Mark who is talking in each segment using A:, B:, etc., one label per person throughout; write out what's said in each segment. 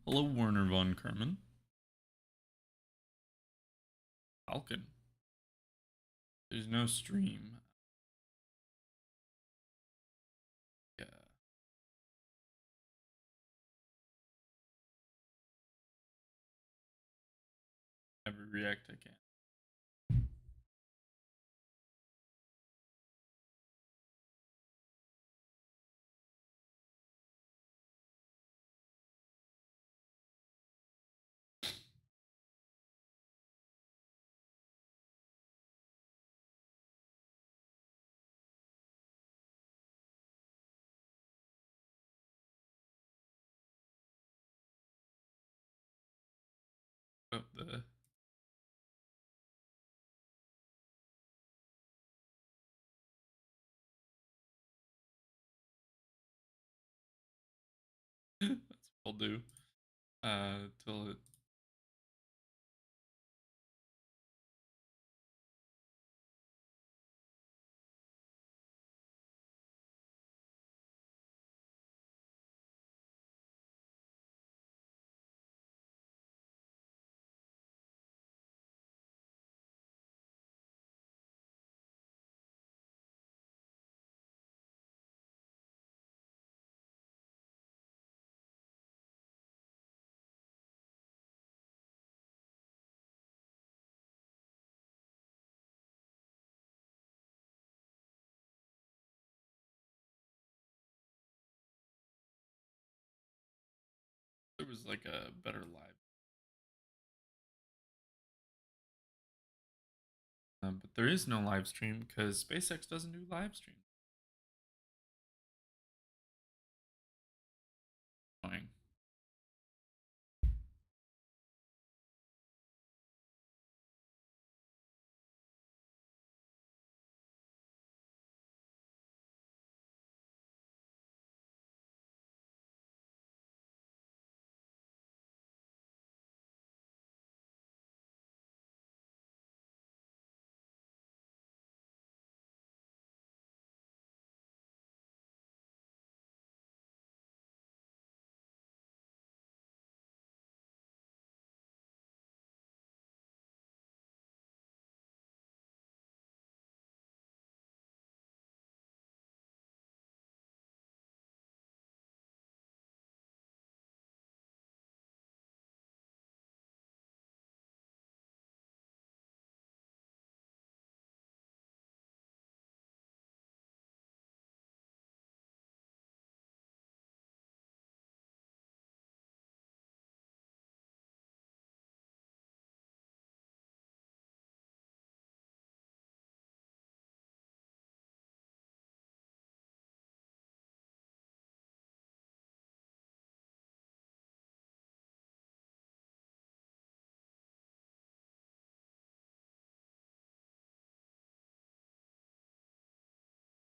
A: Hello, Werner von Kerman. Falcon. There's no stream. Yeah. Every react I can. Oh, the that's what I'll do. Till it. There was like a better live, but there is no live stream because SpaceX doesn't do live stream. Annoying.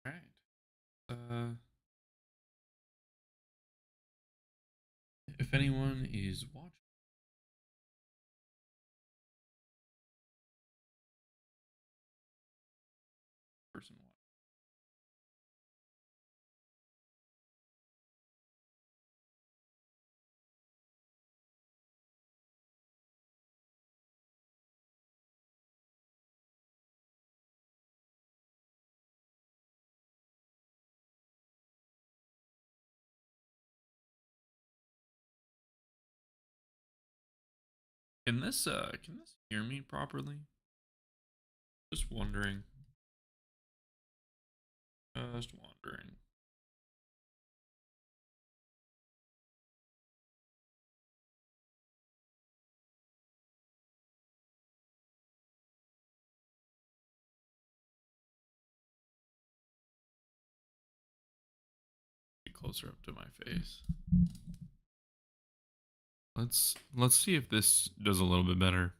A: All right. If anyone is watching, person watching. Can this hear me properly? Just wondering. Just wondering. Get closer up to my face. Let's see if this does a little bit better.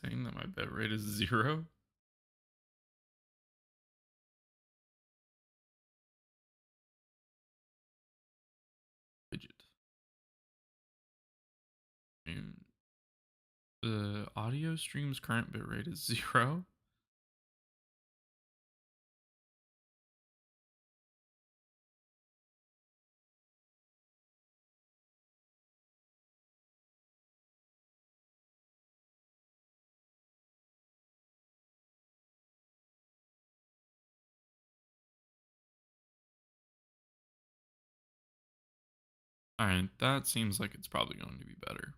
A: saying that my bit rate is 0? Widget. The audio stream's current bitrate is 0. Alright, that seems like it's probably going to be better.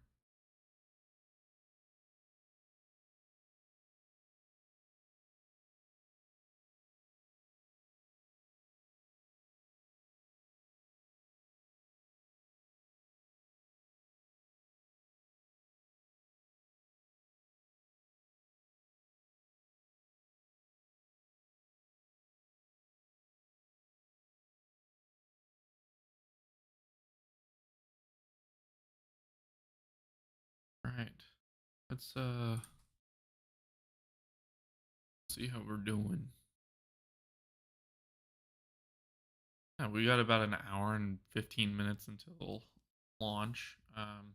A: Alright. Let's see how we're doing. Yeah, we got about an hour and 15 minutes until launch. I'm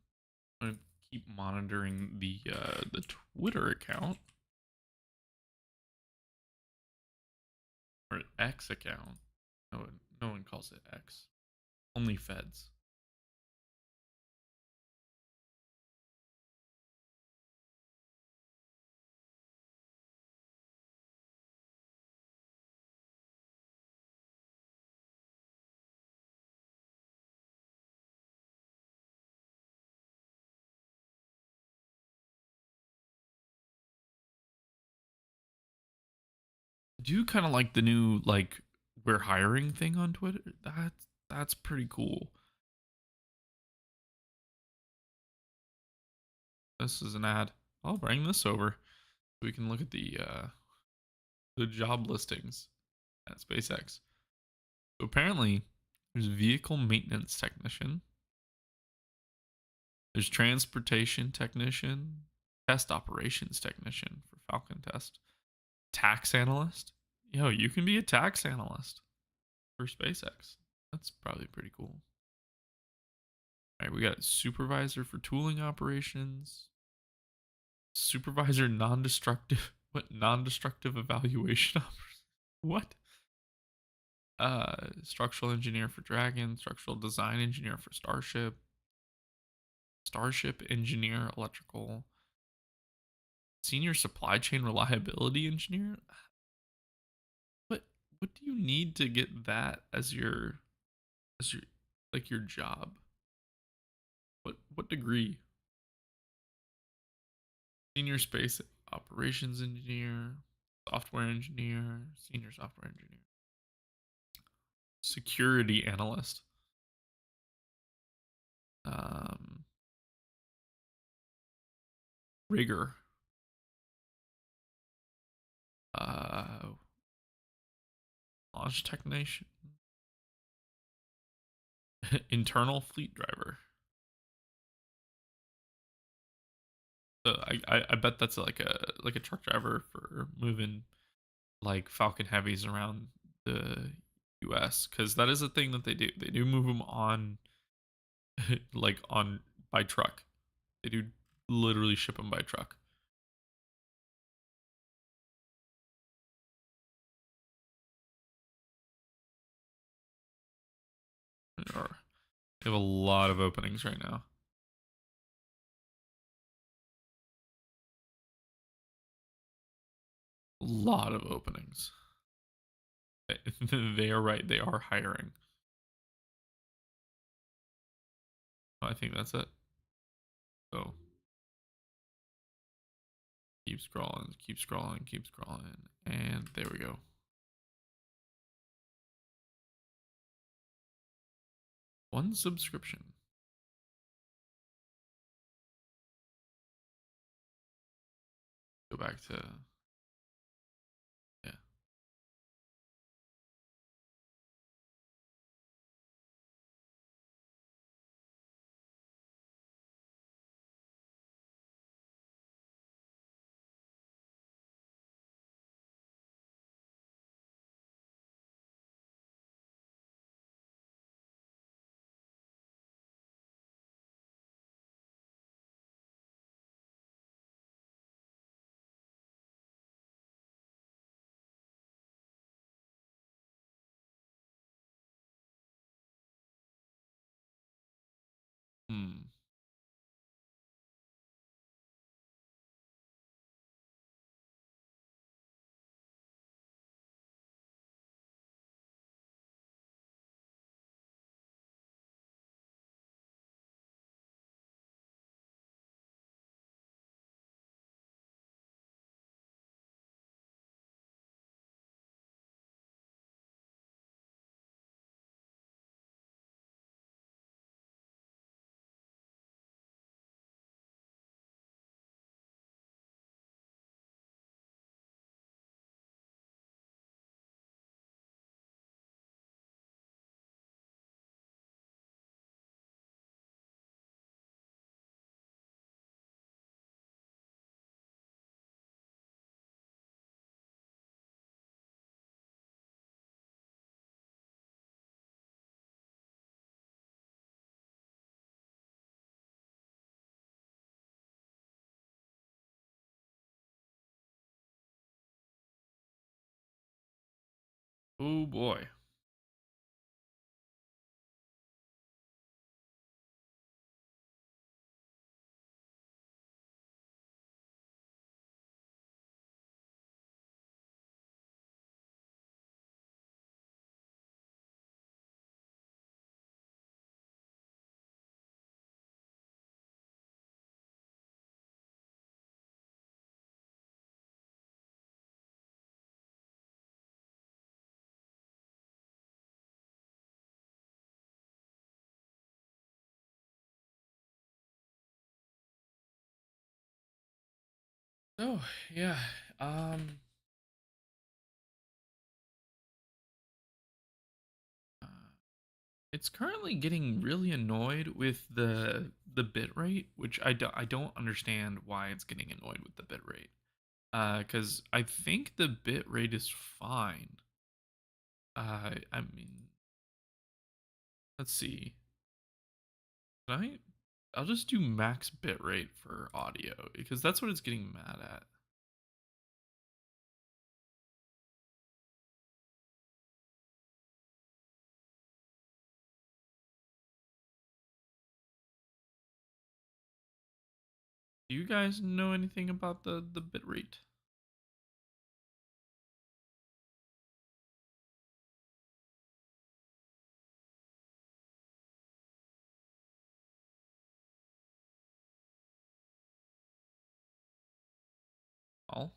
A: gonna keep monitoring the Twitter account or X account. No one calls it X. Only feds. I do kind of like the new like we're hiring thing on Twitter. That's pretty cool. This is an ad. I'll bring this over. We can look at the job listings at SpaceX. So apparently, there's vehicle maintenance technician. There's transportation technician, test operations technician for Falcon test, tax analyst. Yo, you can be a tax analyst for SpaceX. That's probably pretty cool. All right, we got supervisor for tooling operations, supervisor non-destructive. What non-destructive evaluation What? Structural engineer for Dragon, structural design engineer for Starship, Starship engineer electrical, senior supply chain reliability engineer. What what do you need to get that as your like your job? What degree? Senior space operations engineer, software engineer, senior software engineer, security analyst. Um, rigger. Uh, launch technician. Internal fleet driver. So I bet that's like a truck driver for moving like Falcon Heavies around the U.S. because that is a thing that they do. They do move them on like on by truck. They do literally ship them by truck. They have a lot of openings right now. A lot of openings. They are right. They are hiring. I think that's it. So keep scrolling, keep scrolling, keep scrolling. And there we go. One subscription. Go back to, yeah. Oh boy. Oh, yeah. Um uh, it's currently getting really annoyed with the bit rate, which I don't understand why it's getting annoyed with the bit rate. Cuz I think the bit rate is fine. I mean, let's see. Can I'll just do max bit rate for audio because that's what it's getting mad at. Do you guys know anything about the bit rate? All?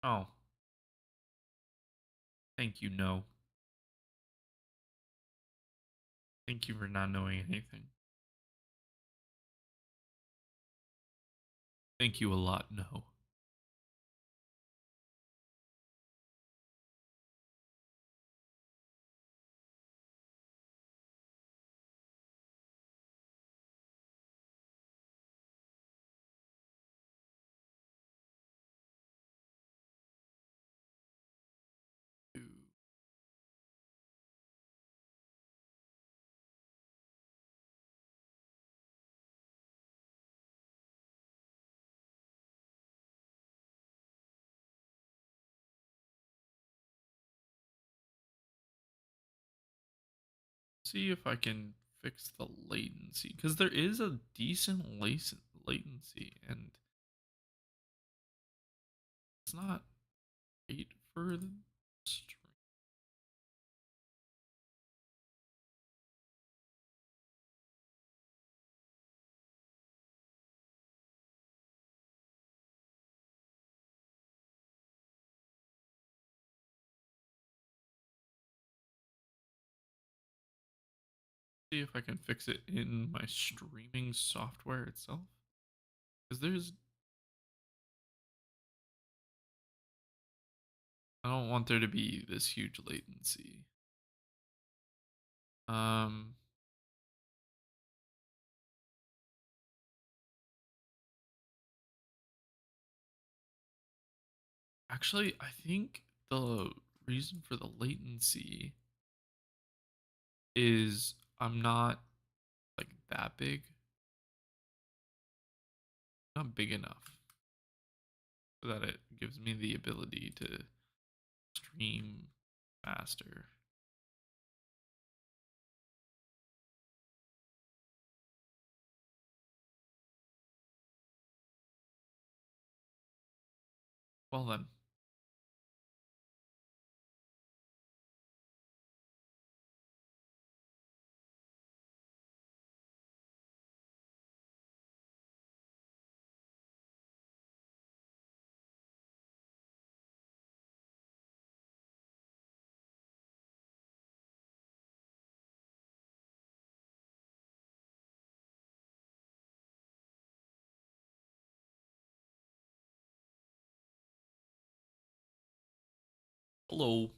A: Oh, thank you. No, thank you for not knowing anything. Thank you a lot. No. See if I can fix the latency because there is a decent latency and it's not great for the stream. See if I can fix it in my streaming software itself because there's I don't want there to be this huge latency. Um, Actually, I think the reason for the latency is I'm not like that big, not big enough so that it gives me the ability to stream faster. Well then, Hello.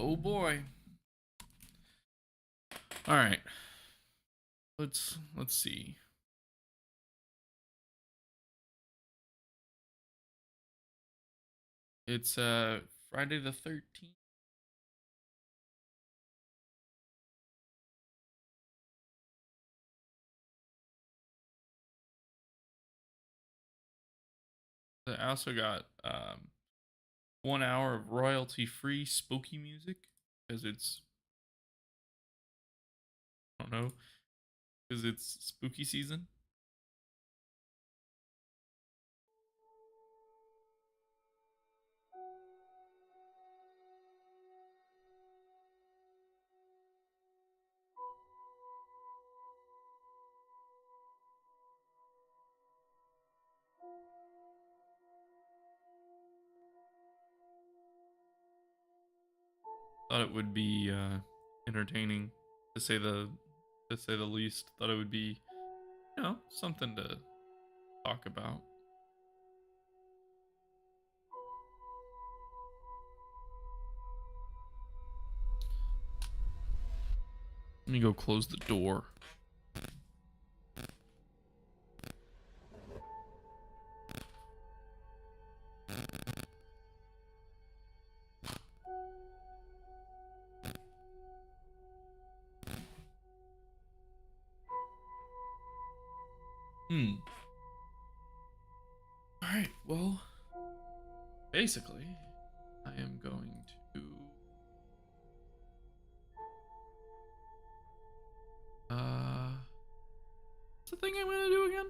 A: Oh boy. All right. Let's see. It's Friday the 13th. I also got 1 hour of royalty free spooky music because it's, I don't know, because it's spooky season. Thought it would be entertaining to say the least. Thought it would be, something to talk about. Let me go close the door. All right. Well, basically, I am going to what's the thing I'm gonna do again?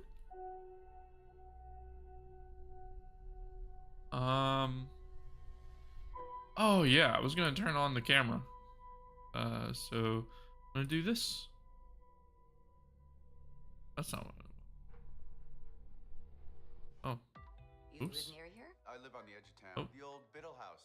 A: Oh yeah, I was gonna turn on the camera. So I'm gonna do this. That's not what I want. Oh, oops.
B: You live near here?
C: I live on the edge of town.
A: Oh.
C: The old Biddle House.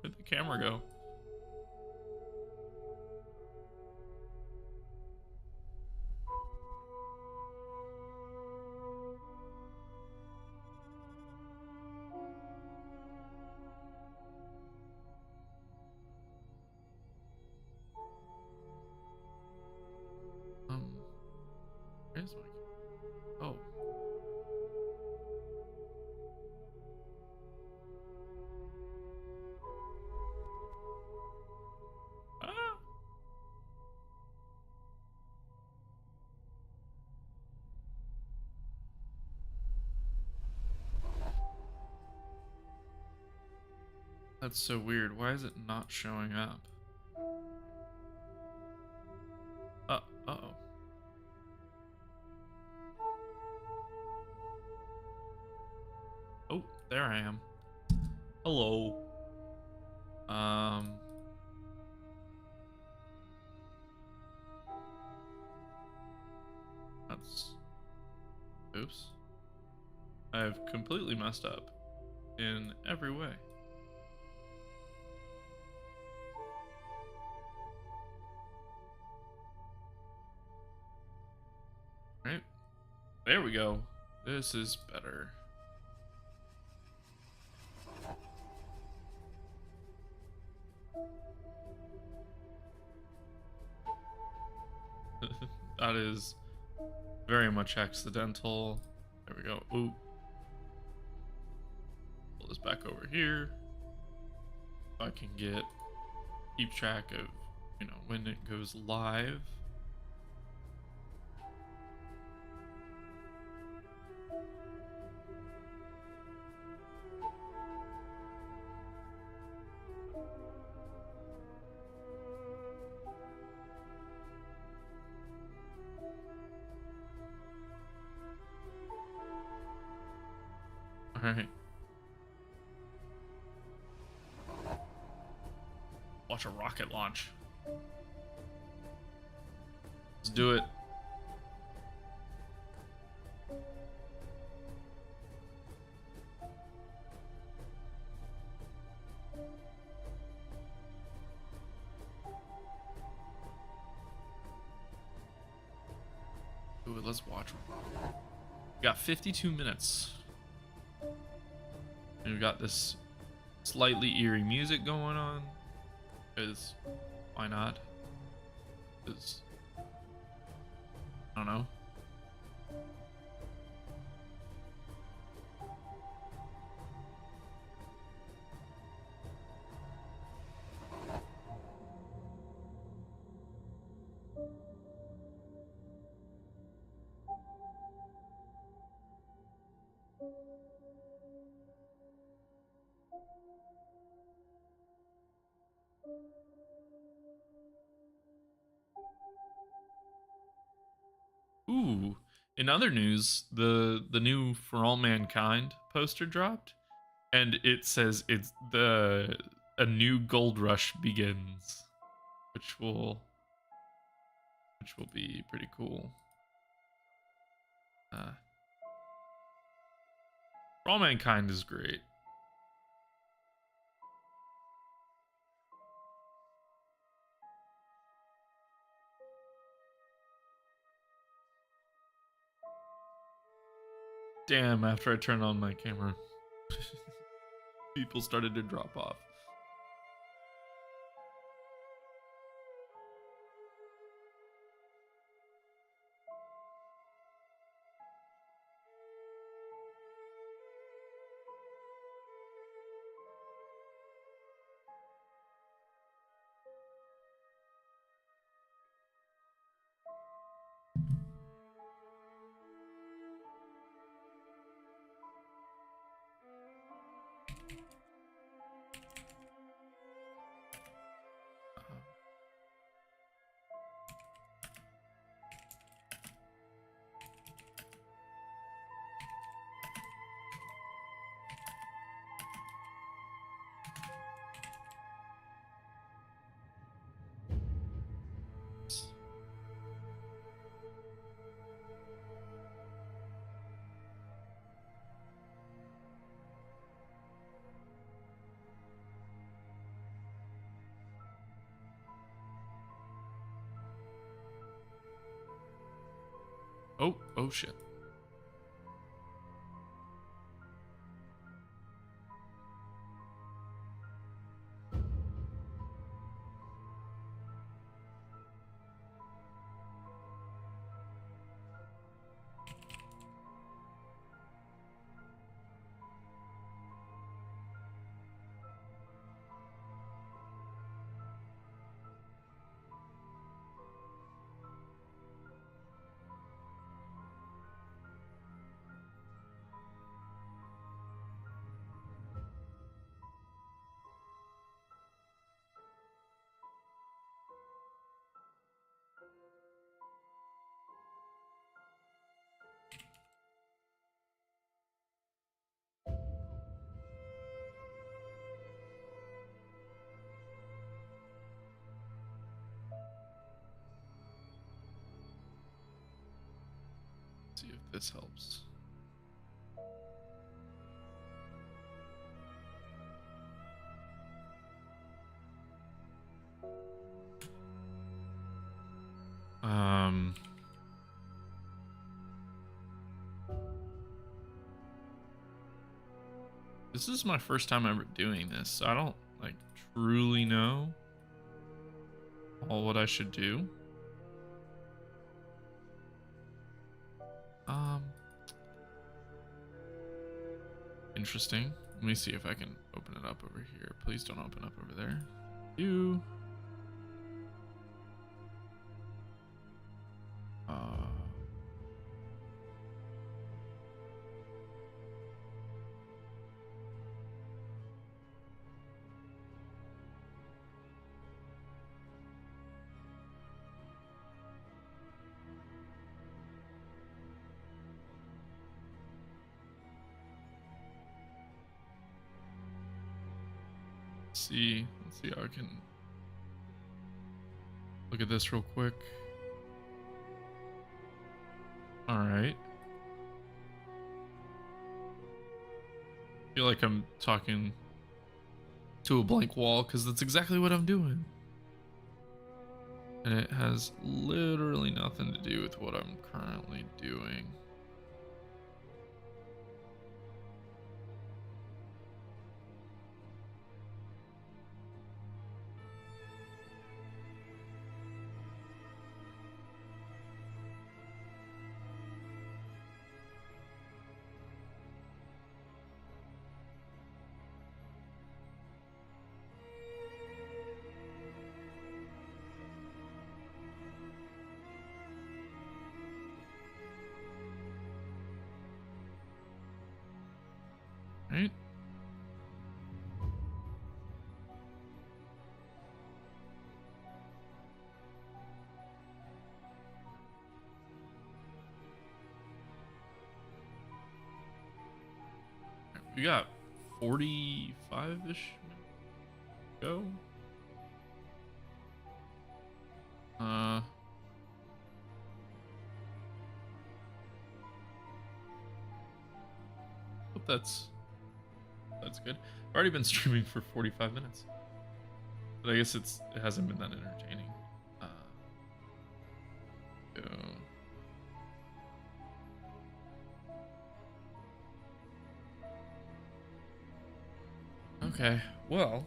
A: Where'd the camera go? Where's my? Oh. Ah. That's so weird. Why is it not showing up? Uh-oh. Oh, there I am. Hello. That's... Oops. I've completely messed up in every way. Right? There we go. This is better. That is very much accidental. There we go. Ooh. Pull this back over here. If I can keep track of, when it goes live. All right. Watch a rocket launch. Let's do it. let's watch. We got 52 minutes. And we got this slightly eerie music going on. Because why not? Because I don't know. Ooh, in other news, the new For All Mankind poster dropped, and it says it's the a new gold rush begins, which will be pretty cool. For All Mankind is great. Damn, after I turned on my camera, people started to drop off. Oh shit. See if this helps. This is my first time ever doing this, so I don't like truly know all what I should do. Interesting. Let me see if I can open it up over here. Please don't open up over there. You. Let's see how I can look at this real quick. All right. I feel like I'm talking to a blank wall because that's exactly what I'm doing. And it has literally nothing to do with what I'm currently doing. Right? We got 45-ish go. Hope that's good. I've already been streaming for 45 minutes, but I guess it hasn't been that entertaining. So okay, well,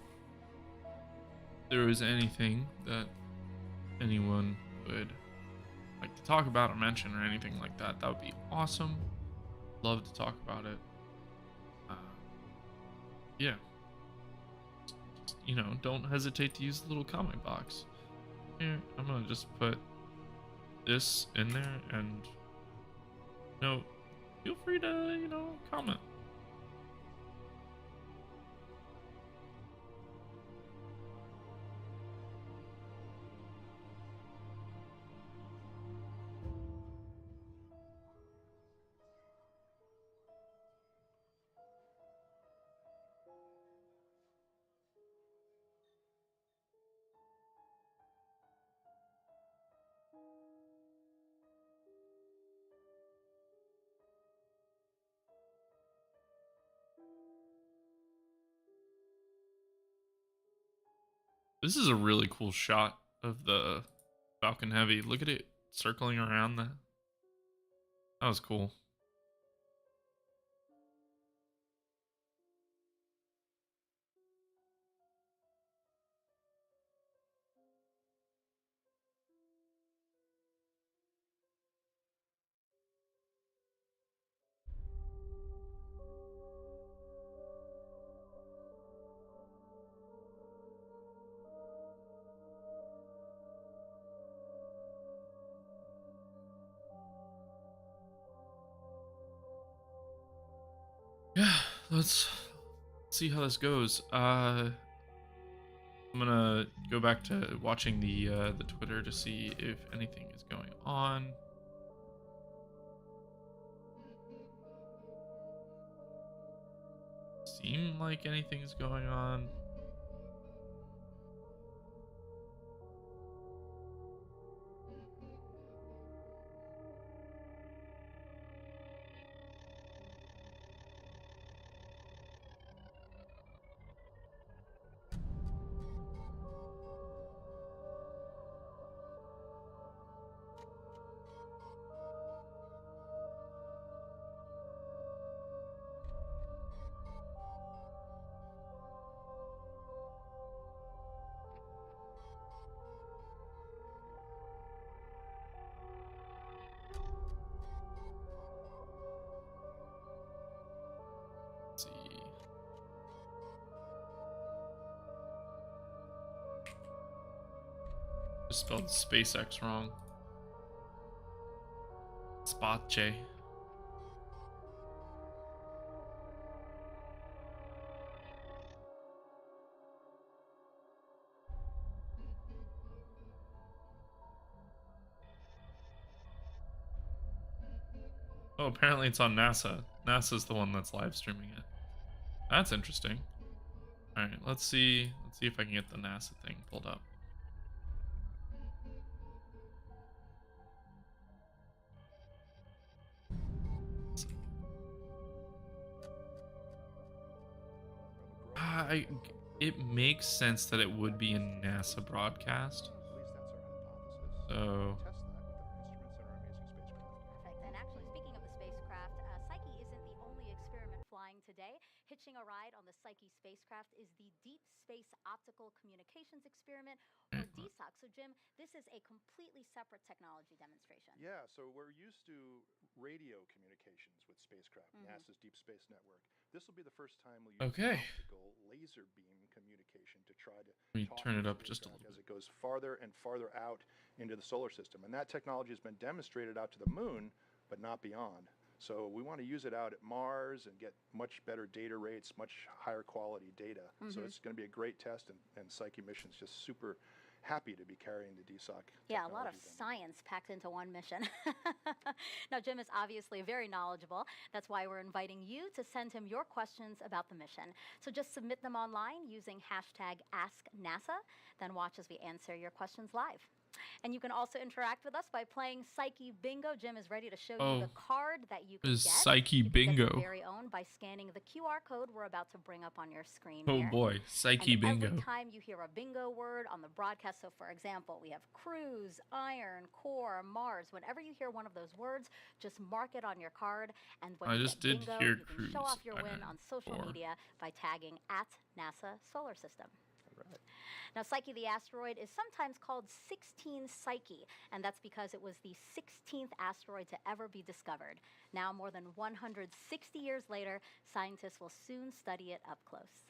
A: if there was anything that anyone would like to talk about or mention or anything like that, that would be awesome. Love to talk about it. Uh, yeah, just, don't hesitate to use the little comment box. Here, I'm gonna just put this in there, and feel free to comment. This is a really cool shot of the Falcon Heavy. Look at it circling around that. That was cool. Yeah, let's see how this goes. I'm gonna go back to watching the Twitter to see if anything is going on. Seem like anything's going on. Let's see. Just spelled SpaceX wrong. Space. Oh, apparently it's on NASA. NASA's the one that's live streaming it. That's interesting. All right, let's see. Let's see if I can get the NASA thing pulled up. It makes sense that it would be a NASA broadcast. So
B: test that with our instruments and our amazing spacecraft.
C: Perfect. And actually, speaking of the spacecraft, Psyche isn't the only experiment flying today. Hitching a ride on the Psyche spacecraft is the Deep Space Optical Communications Experiment, or DSOC. So, Jim, this is a completely separate technology demonstration.
B: Yeah, so we're used to radio communications with spacecraft, NASA's Deep Space Network. This will be the first time we'll use
A: Okay.
B: optical laser beam communication to try to
A: Let me
B: talk
A: turn
B: to
A: it
B: the
A: up just a
B: spacecraft
A: little
B: as
A: bit.
B: it goes farther and farther out into the solar system. And that technology has been demonstrated out to the moon, but not beyond. So we want to use it out at Mars and get much better data rates, much higher quality data. So it's going to be a great test, and Psyche mission's just super happy to be carrying the DSOC.
C: Yeah, a lot of
B: technology then.
C: science packed into one mission. Now, Jim is obviously very knowledgeable. That's why we're inviting you to send him your questions about the mission. So just submit them online using hashtag AskNASA, then watch as we answer your questions live. And you can also interact with us by playing Psyche Bingo. Jim is ready to show you the card that you can
A: Is
C: get.
A: Psyche
C: You can get your
A: Bingo.
C: very own by scanning the QR code we're about to bring up on your screen
A: Oh
C: here.
A: boy, Psyche
C: And
A: Bingo.
C: every time you hear a bingo word on the broadcast, so for example, we have cruise, iron, core, Mars. Whenever you hear one of those words, just mark it on your card. And when
A: I
C: you
A: just
C: get
A: did
C: bingo,
A: hear
C: you can
A: cruise,
C: show off your win
A: iron,
C: on social
A: core.
C: media by tagging @NASA Solar System.
B: Right.
C: Now, Psyche the asteroid is sometimes called 16 Psyche, and that's because it was the 16th asteroid to ever be discovered. Now, more than 160 years later, scientists will soon study it up close.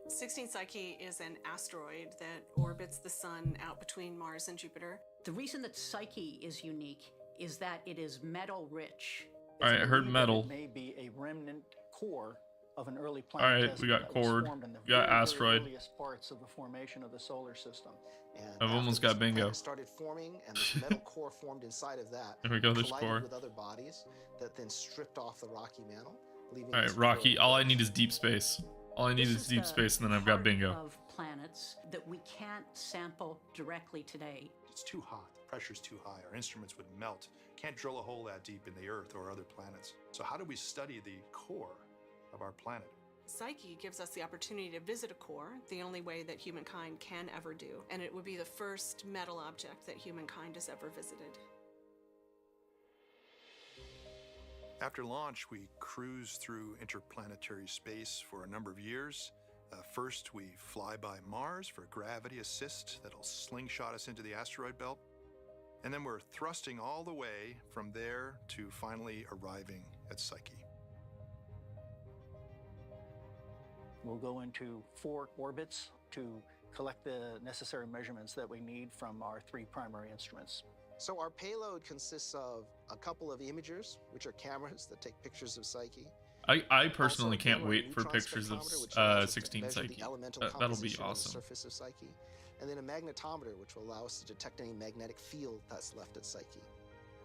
D: 16 Psyche is an asteroid that orbits the sun out between Mars and Jupiter.
E: The reason that Psyche is unique is that it is metal rich.
A: All right, I heard
F: believed that
A: metal.
F: It may be a remnant core of an early
A: All
F: planet.
A: right, we got
F: that was
A: cord.
F: formed in the
A: We got
F: very
A: asteroid.
F: earliest parts of the formation of the solar system.
G: And
A: I've almost
G: after
A: got
G: this
A: bingo.
G: planet started forming, and this metal core formed inside of that.
A: There we go, there's
G: collided
A: core.
G: with other bodies that then stripped off the rocky mantle, leaving.
A: All right,
G: this
A: Rocky.
G: core
A: All I need is deep space. All I need
E: This
A: is deep
E: the
A: space, and then I've got
E: part
A: bingo.
E: Of planets that we can't sample directly today.
B: It's too hot. The pressure's too high. Our instruments would melt. Can't drill a hole that deep in the Earth or other planets. So how do we study the core of our planet?
D: Psyche gives us the opportunity to visit a core, the only way that humankind can ever do, and it would be the first metal object that humankind has ever visited.
B: After launch, we cruise through interplanetary space for a number of years. First, we fly by Mars for gravity assist that'll slingshot us into the asteroid belt. And then we're thrusting all the way from there to finally arriving at Psyche.
F: We'll go into 4 orbits to collect the necessary measurements that we need from our 3 primary instruments.
G: So our payload consists of a couple of imagers, which are cameras that take pictures of Psyche.
A: I personally
G: Also,
A: can't
G: gamma
A: wait for
G: neutron
A: pictures of
G: spectrometer, which allows us to
A: 16
G: measure
A: Psyche.
G: the elemental
A: That'll be
G: composition of the
A: awesome.
G: surface of Psyche. And then a magnetometer, which will allow us to detect any magnetic field that's left at Psyche.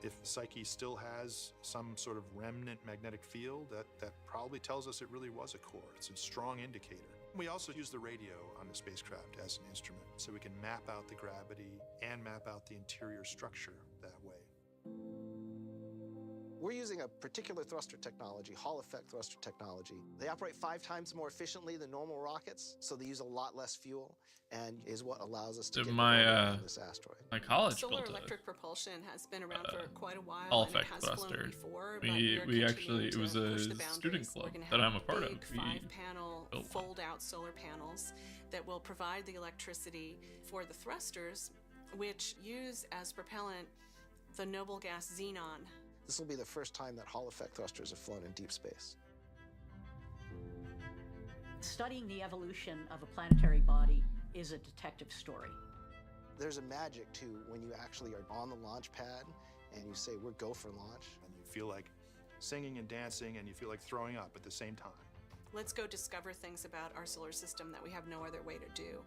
B: If Psyche still has some sort of remnant magnetic field, that probably tells us it really was a core. It's a strong indicator. We also use the radio on the spacecraft as an instrument, so we can map out the gravity and map out the interior structure that way.
G: We're using a particular thruster technology, Hall effect thruster technology. They operate 5 times more efficiently than normal rockets, so they use a lot less fuel, and is what allows us to get on this asteroid.
A: My college
D: Solar
A: built
D: electric propulsion has been around for quite a while,
A: Hall
D: and it
A: effect
D: has
A: thruster.
D: flown before.
A: We actually, it was a student
D: We're
A: club
D: gonna
A: that
D: have
A: I'm a part of.
D: big
A: We
D: 5-panel
A: built one.
D: fold-out solar panels that will provide the electricity for the thrusters, which use as propellant the noble gas xenon.
G: This will be the first time that Hall effect thrusters have flown in deep space.
E: Studying the evolution of a planetary body is a detective story.
G: There's a magic to when you actually are on the launch pad and you say, we're go for launch.
B: And you feel like singing and dancing, and you feel like throwing up at the same time.
D: Let's go discover things about our solar system that we have no other way to do.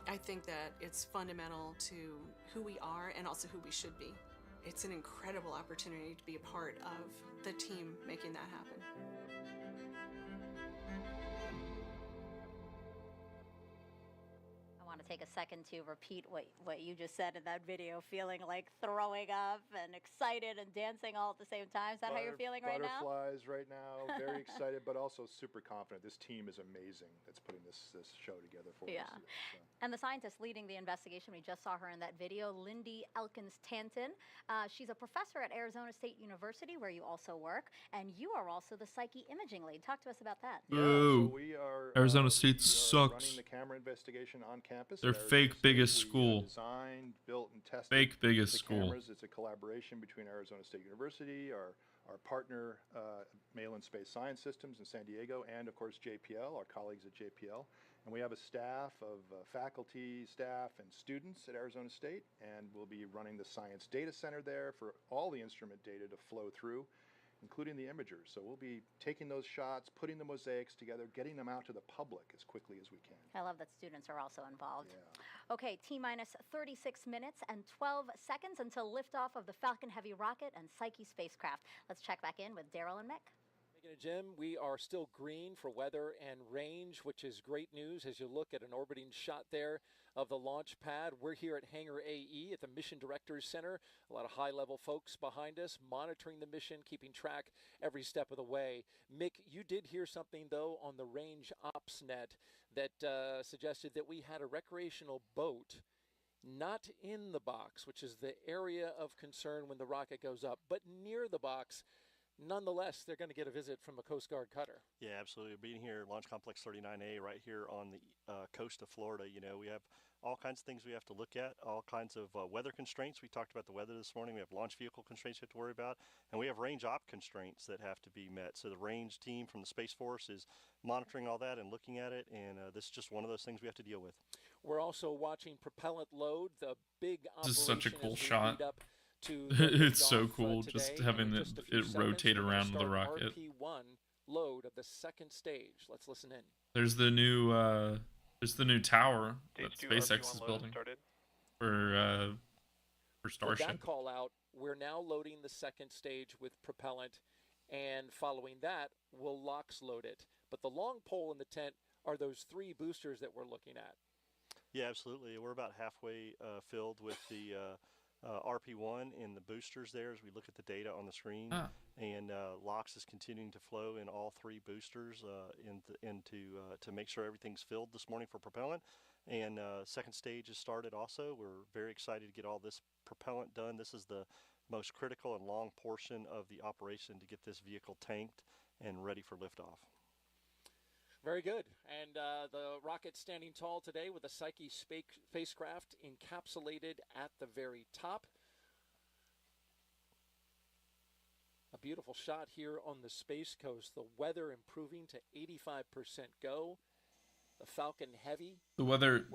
D: I think that it's fundamental to who we are and also who we should be. It's an incredible opportunity to be a part of the team making that happen.
C: I want to take a second to repeat what you just said in that video, feeling like throwing up and excited and dancing all at the same time. Is that how you're feeling right now?
B: Butterflies right now. Very excited, but also super confident. This team is amazing that's putting this show together for us. So.
C: And the scientist leading the investigation, we just saw her in that video, Lindy Elkins-Tanton. She's a professor at Arizona State University, where you also work, and you are also the Psyche imaging lead. Talk to us about that.
A: Boo.
B: So we are
A: Arizona State
B: running
A: sucks.
B: the camera investigation on campus.
A: They're fake biggest school.
B: Designed, built, and tested
A: fake biggest
B: the
A: school.
B: cameras. It's a collaboration between Arizona State University, our partner, Malin Space Science Systems in San Diego, and of course JPL, our colleagues at JPL. And we have a staff of faculty, staff, and students at Arizona State, and we'll be running the science data center there for all the instrument data to flow through, including the imagers. So we'll be taking those shots, putting the mosaics together, getting them out to the public as quickly as we can.
C: I love that students are also involved.
B: Yeah.
C: Okay, T-minus 36 minutes and 12 seconds until liftoff of the Falcon Heavy rocket and Psyche spacecraft. Let's check back in with Daryl and Mick.
H: Megan and Jim, we are still green for weather and range, which is great news as you look at an orbiting shot there of the launch pad. We're here at Hangar AE at the Mission Directors Center. A lot of high-level folks behind us monitoring the mission, keeping track every step of the way. Mick, you did hear something, though, on the Range Ops Net that suggested that we had a recreational boat not in the box, which is the area of concern when the rocket goes up, but near the box. Nonetheless, they're going to get a visit from a Coast Guard cutter.
I: Yeah, absolutely. Being here, Launch Complex 39A, right here on the coast of Florida, you know, we have all kinds of things we have to look at, all kinds of weather constraints. We talked about the weather this morning. We have launch vehicle constraints we have to worry about, and we have range op constraints that have to be met. So the range team from the Space Force is monitoring all that and looking at it, and this is just one of those things we have to deal with.
H: We're also watching propellant load, the big operation.
A: This is such a cool shot.
H: It's
A: so cool just having it rotate around the rocket.
H: RP1 load of the second stage. Let's listen in.
A: There's the new tower that SpaceX is building for Starship.
H: With that call out, we're now loading the second stage with propellant, and following that, we'll LOX load it. But the long pole in the tent are those 3 boosters that we're looking at.
I: Yeah, absolutely. We're about halfway filled with the RP1 and the boosters there as we look at the data on the screen. And LOX is continuing to flow in all 3 boosters to make sure everything's filled this morning for propellant. And second stage has started also. We're very excited to get all this propellant done. This is the most critical and long portion of the operation to get this vehicle tanked and ready for liftoff.
H: Very good. And the rocket standing tall today with the Psyche spacecraft encapsulated at the very top. A beautiful shot here on the Space Coast. The weather improving to 85% go. The Falcon Heavy.
A: The weather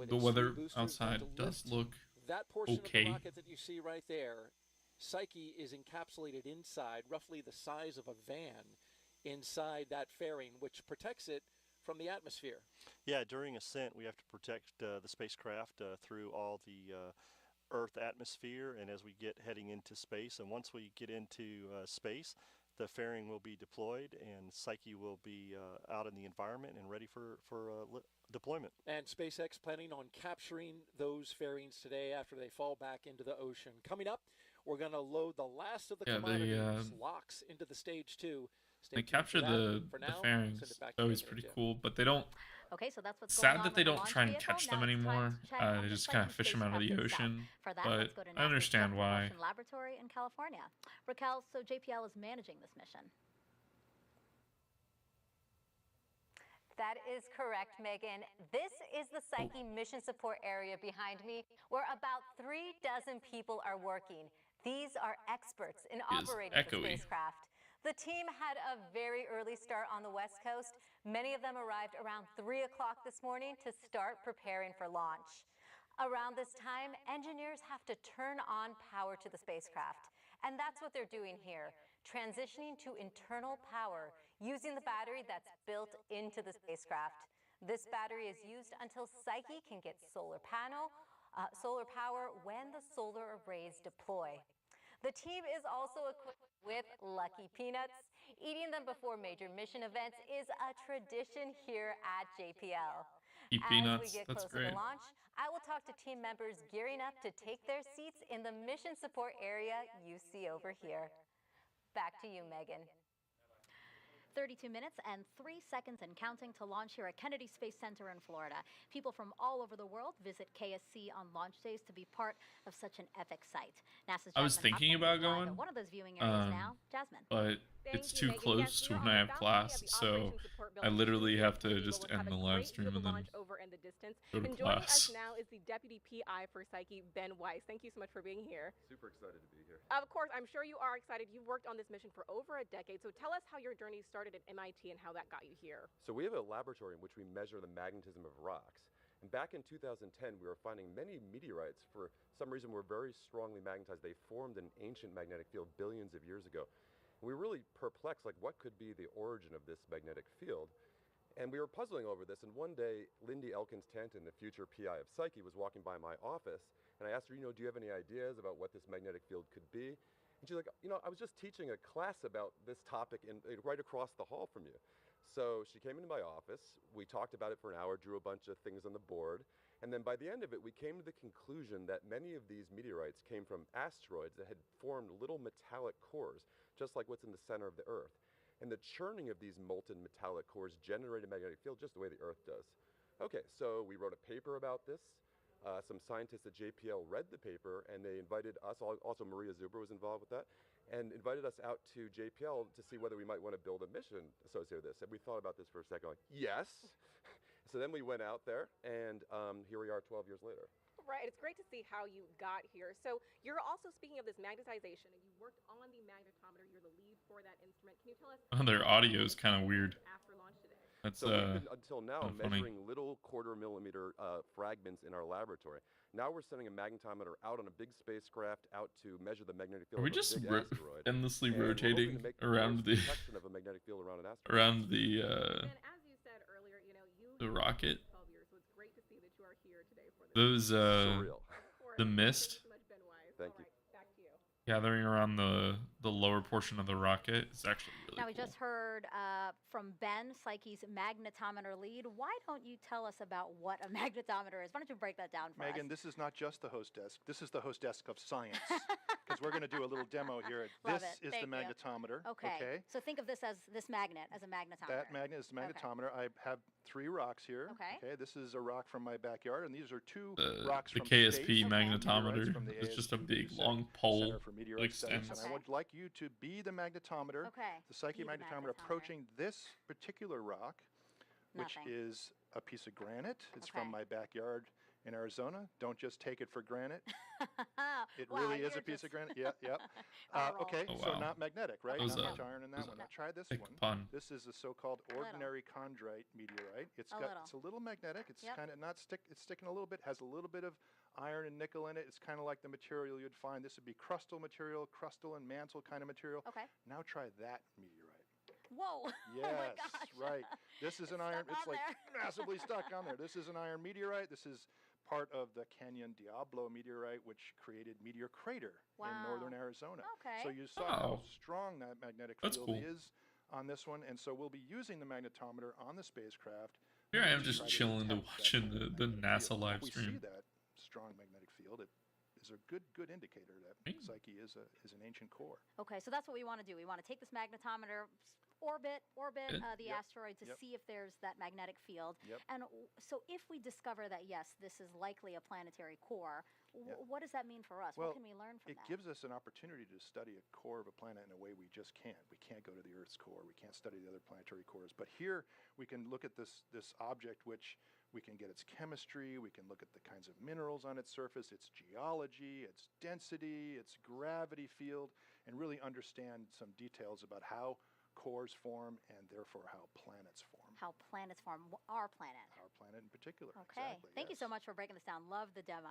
A: outside does look
H: that portion
A: okay.
H: of the rocket that you see right there. Psyche is encapsulated inside, roughly the size of a van, inside that fairing, which protects it from the atmosphere.
I: Yeah, during ascent, we have to protect the spacecraft through all the Earth atmosphere, and as we get heading into space, and once we get into space, the fairing will be deployed, and Psyche will be out in the environment and ready for deployment.
H: And SpaceX planning on capturing those fairings today after they fall back into the ocean. Coming up, we're going to load the last of the commodities, LOX, into the stage 2.
A: They capture the fairings. It's always pretty cool, but they don't.
C: Okay, so that's what's
A: sad
C: going
A: that they
C: on in
A: don't
C: the
A: try and
C: launch
A: catch
C: vehicle.
A: them
C: Now it's time
A: anymore.
C: to check on
A: They
C: the
A: just kind of
C: Psyche
A: fish them out of the
C: spacecraft
A: ocean.
C: itself. For that,
A: But
C: let's go to
A: I understand
C: NASA's
A: why.
C: Jet Propulsion Laboratory in California. Raquel, so JPL is managing this mission.
J: That is correct, Megan. This is the Psyche mission support area behind me, where about 36 people are working. These are experts in operating the spacecraft. The team had a very early start on the West Coast. Many of them arrived around 3 o'clock this morning to start preparing for launch. Around this time, engineers have to turn on power to the spacecraft. And that's what they're doing here, transitioning to internal power using the battery that's built into the spacecraft. This battery is used until Psyche can get solar power when the solar arrays deploy. The team is also equipped with Lucky Peanuts. Eating them before major mission events is a tradition here at JPL.
A: Eat
J: As
A: peanuts.
J: we get
A: That's
J: closer
A: great.
J: to launch, I will talk to team members gearing up to take their seats in the mission support area you see over here. Back to you, Megan.
C: 32 minutes and 3 seconds and counting to launch here at Kennedy Space Center in Florida. People from all over the world visit KSC on launch days to be part of such an epic site. NASA's
A: I was
C: Jasmine
A: thinking
C: Hopkins
A: about
C: is live
A: going,
C: at one of those viewing areas now. Jasmine.
A: but it's too close to when I have class, so I literally have to just end the live stream and then
K: over in the distance.
A: go to
K: And joining us
A: class.
K: now is the Deputy PI for Psyche, Ben Weiss. Thank you so much for being here.
L: Super excited to be here.
K: Of course, I'm sure you are excited. You've worked on this mission for over a decade. So tell us how your journey started at MIT and how that got you here.
L: So we have a laboratory in which we measure the magnetism of rocks. And back in 2010, we were finding many meteorites. For some reason, were very strongly magnetized. They formed an ancient magnetic field billions of years ago. And we were really perplexed, like what could be the origin of this magnetic field? And we were puzzling over this. And one day, Lindy Elkins-Tanton, the future PI of Psyche, was walking by my office. And I asked her, do you have any ideas about what this magnetic field could be? And she's like, I was just teaching a class about this topic right across the hall from you. So she came into my office, we talked about it for an hour, drew a bunch of things on the board, and then by the end of it, we came to the conclusion that many of these meteorites came from asteroids that had formed little metallic cores, just like what's in the center of the Earth. And the churning of these molten metallic cores generated a magnetic field just the way the Earth does. Okay, so we wrote a paper about this. Some scientists at JPL read the paper, and they invited us, also Maria Zuber was involved with that, and invited us out to JPL to see whether we might want to build a mission associated with this. And we thought about this for a second, like, yes. So then we went out there, and here we are 12 years later.
K: Right, it's great to see how you got here. So you're also speaking of this magnetization, and you worked on the magnetometer. You're the lead for that instrument. Can you tell us?
A: Their audio is kind of weird.
K: After launch today.
A: That's
L: so we've been, until now,
A: funny.
L: measuring little quarter-millimeter fragments in our laboratory. Now we're sending a magnetometer out on a big spacecraft out to measure the magnetic field
A: Are we
L: of a
A: just
L: big asteroid.
A: endlessly
L: And we're hoping
A: rotating
L: to make
A: around the
L: detection of a magnetic field around an asteroid.
A: around the
K: And as you said earlier,
A: the rocket?
K: 12 years, so it's great to see that you are here today for this.
A: Those
L: Surreal.
A: the mist
L: Thank you.
K: Back to you.
A: gathering around the lower portion of the rocket is actually really
C: Now, we
A: cool.
C: just heard from Ben, Psyche's magnetometer lead. Why don't you tell us about what a magnetometer is? Why don't you break that down for
B: Megan,
C: us?
B: this is not just the host desk. This is the host desk of science. Because we're going to do a little demo here.
C: Love
B: This
C: it.
B: is
C: Thank
B: the
C: you.
B: magnetometer.
C: Okay. So think of this as this magnet as a magnetometer.
B: That magnet is the magnetometer. I have 3 rocks here.
C: Okay.
B: This is a rock from my backyard, and these are 2
A: The
B: rocks from
A: KSP
B: space.
A: magnetometer
B: From the
A: is just a
B: ASU
A: big
B: Center
A: long pole
B: for Meteorite Studies.
A: extends.
B: And I would like you to be the magnetometer,
C: Okay.
B: the Psyche
C: Be the
B: magnetometer,
C: magnetometer.
B: approaching this particular rock, which
C: Nothing.
B: is a piece of granite. It's
C: Okay.
B: from my backyard in Arizona. Don't just take it for granted. It
C: Wow,
B: really is
C: you're
B: a piece
C: just
B: of granite. Yep, yep.
C: on a roll.
B: Okay,
A: Oh,
B: so
A: wow.
B: not magnetic, right?
A: That was
B: Not
A: a-
B: much iron in
A: was
B: that one.
A: a
B: Now try this
A: thick
B: one.
A: pun.
B: This is a so-called
C: A little.
B: ordinary chondrite meteorite. It's a little magnetic. It's
C: Yep.
B: kind of it's sticking a little bit. Has a little bit of iron and nickel in it. It's kind of like the material you'd find. This would be crustal material, crustal and mantle kind of material.
C: Okay.
B: Now try that meteorite.
C: Whoa.
B: Yes,
C: Oh my gosh.
B: right. This is an
C: It's
B: iron.
C: stuck
B: It's
C: on
B: like
C: there.
B: massively stuck on there. This is an iron meteorite. This is part of the Canyon Diablo meteorite, which created Meteor Crater in northern Arizona.
C: Okay.
B: So you saw how
A: Oh.
B: strong that magnetic
A: That's
B: field
A: cool.
B: is on this one, and so we'll be using the magnetometer on the spacecraft.
A: Here I am
B: to
A: just
B: try to
A: chilling to
B: detect that
A: watching the
B: magnetic
A: NASA
B: field.
A: live
B: If we
A: stream.
B: see that strong magnetic field, it is a good indicator that
A: Neat.
B: Psyche is an ancient core.
C: Okay, so that's what we want to do. We want to take this magnetometer, orbit the
B: Yep.
C: asteroid to
B: Yep.
C: see if there's that magnetic field.
B: Yep.
C: And so if we discover that, yes, this is likely a planetary core,
B: Yeah.
C: what does that mean for us?
B: Well,
C: what can we learn from
B: it
C: that?
B: gives us an opportunity to study a core of a planet in a way we just can't. We can't go to the Earth's core. We can't study the other planetary cores. But here we can look at this object, which we can get its chemistry. We can look at the kinds of minerals on its surface, its geology, its density, its gravity field, and really understand some details about how cores form and therefore how planets form.
C: How planets form, our planet.
B: Our planet in particular.
C: Okay,
B: Exactly,
C: thank you
B: yes.
C: so much for breaking this down. Love the demo.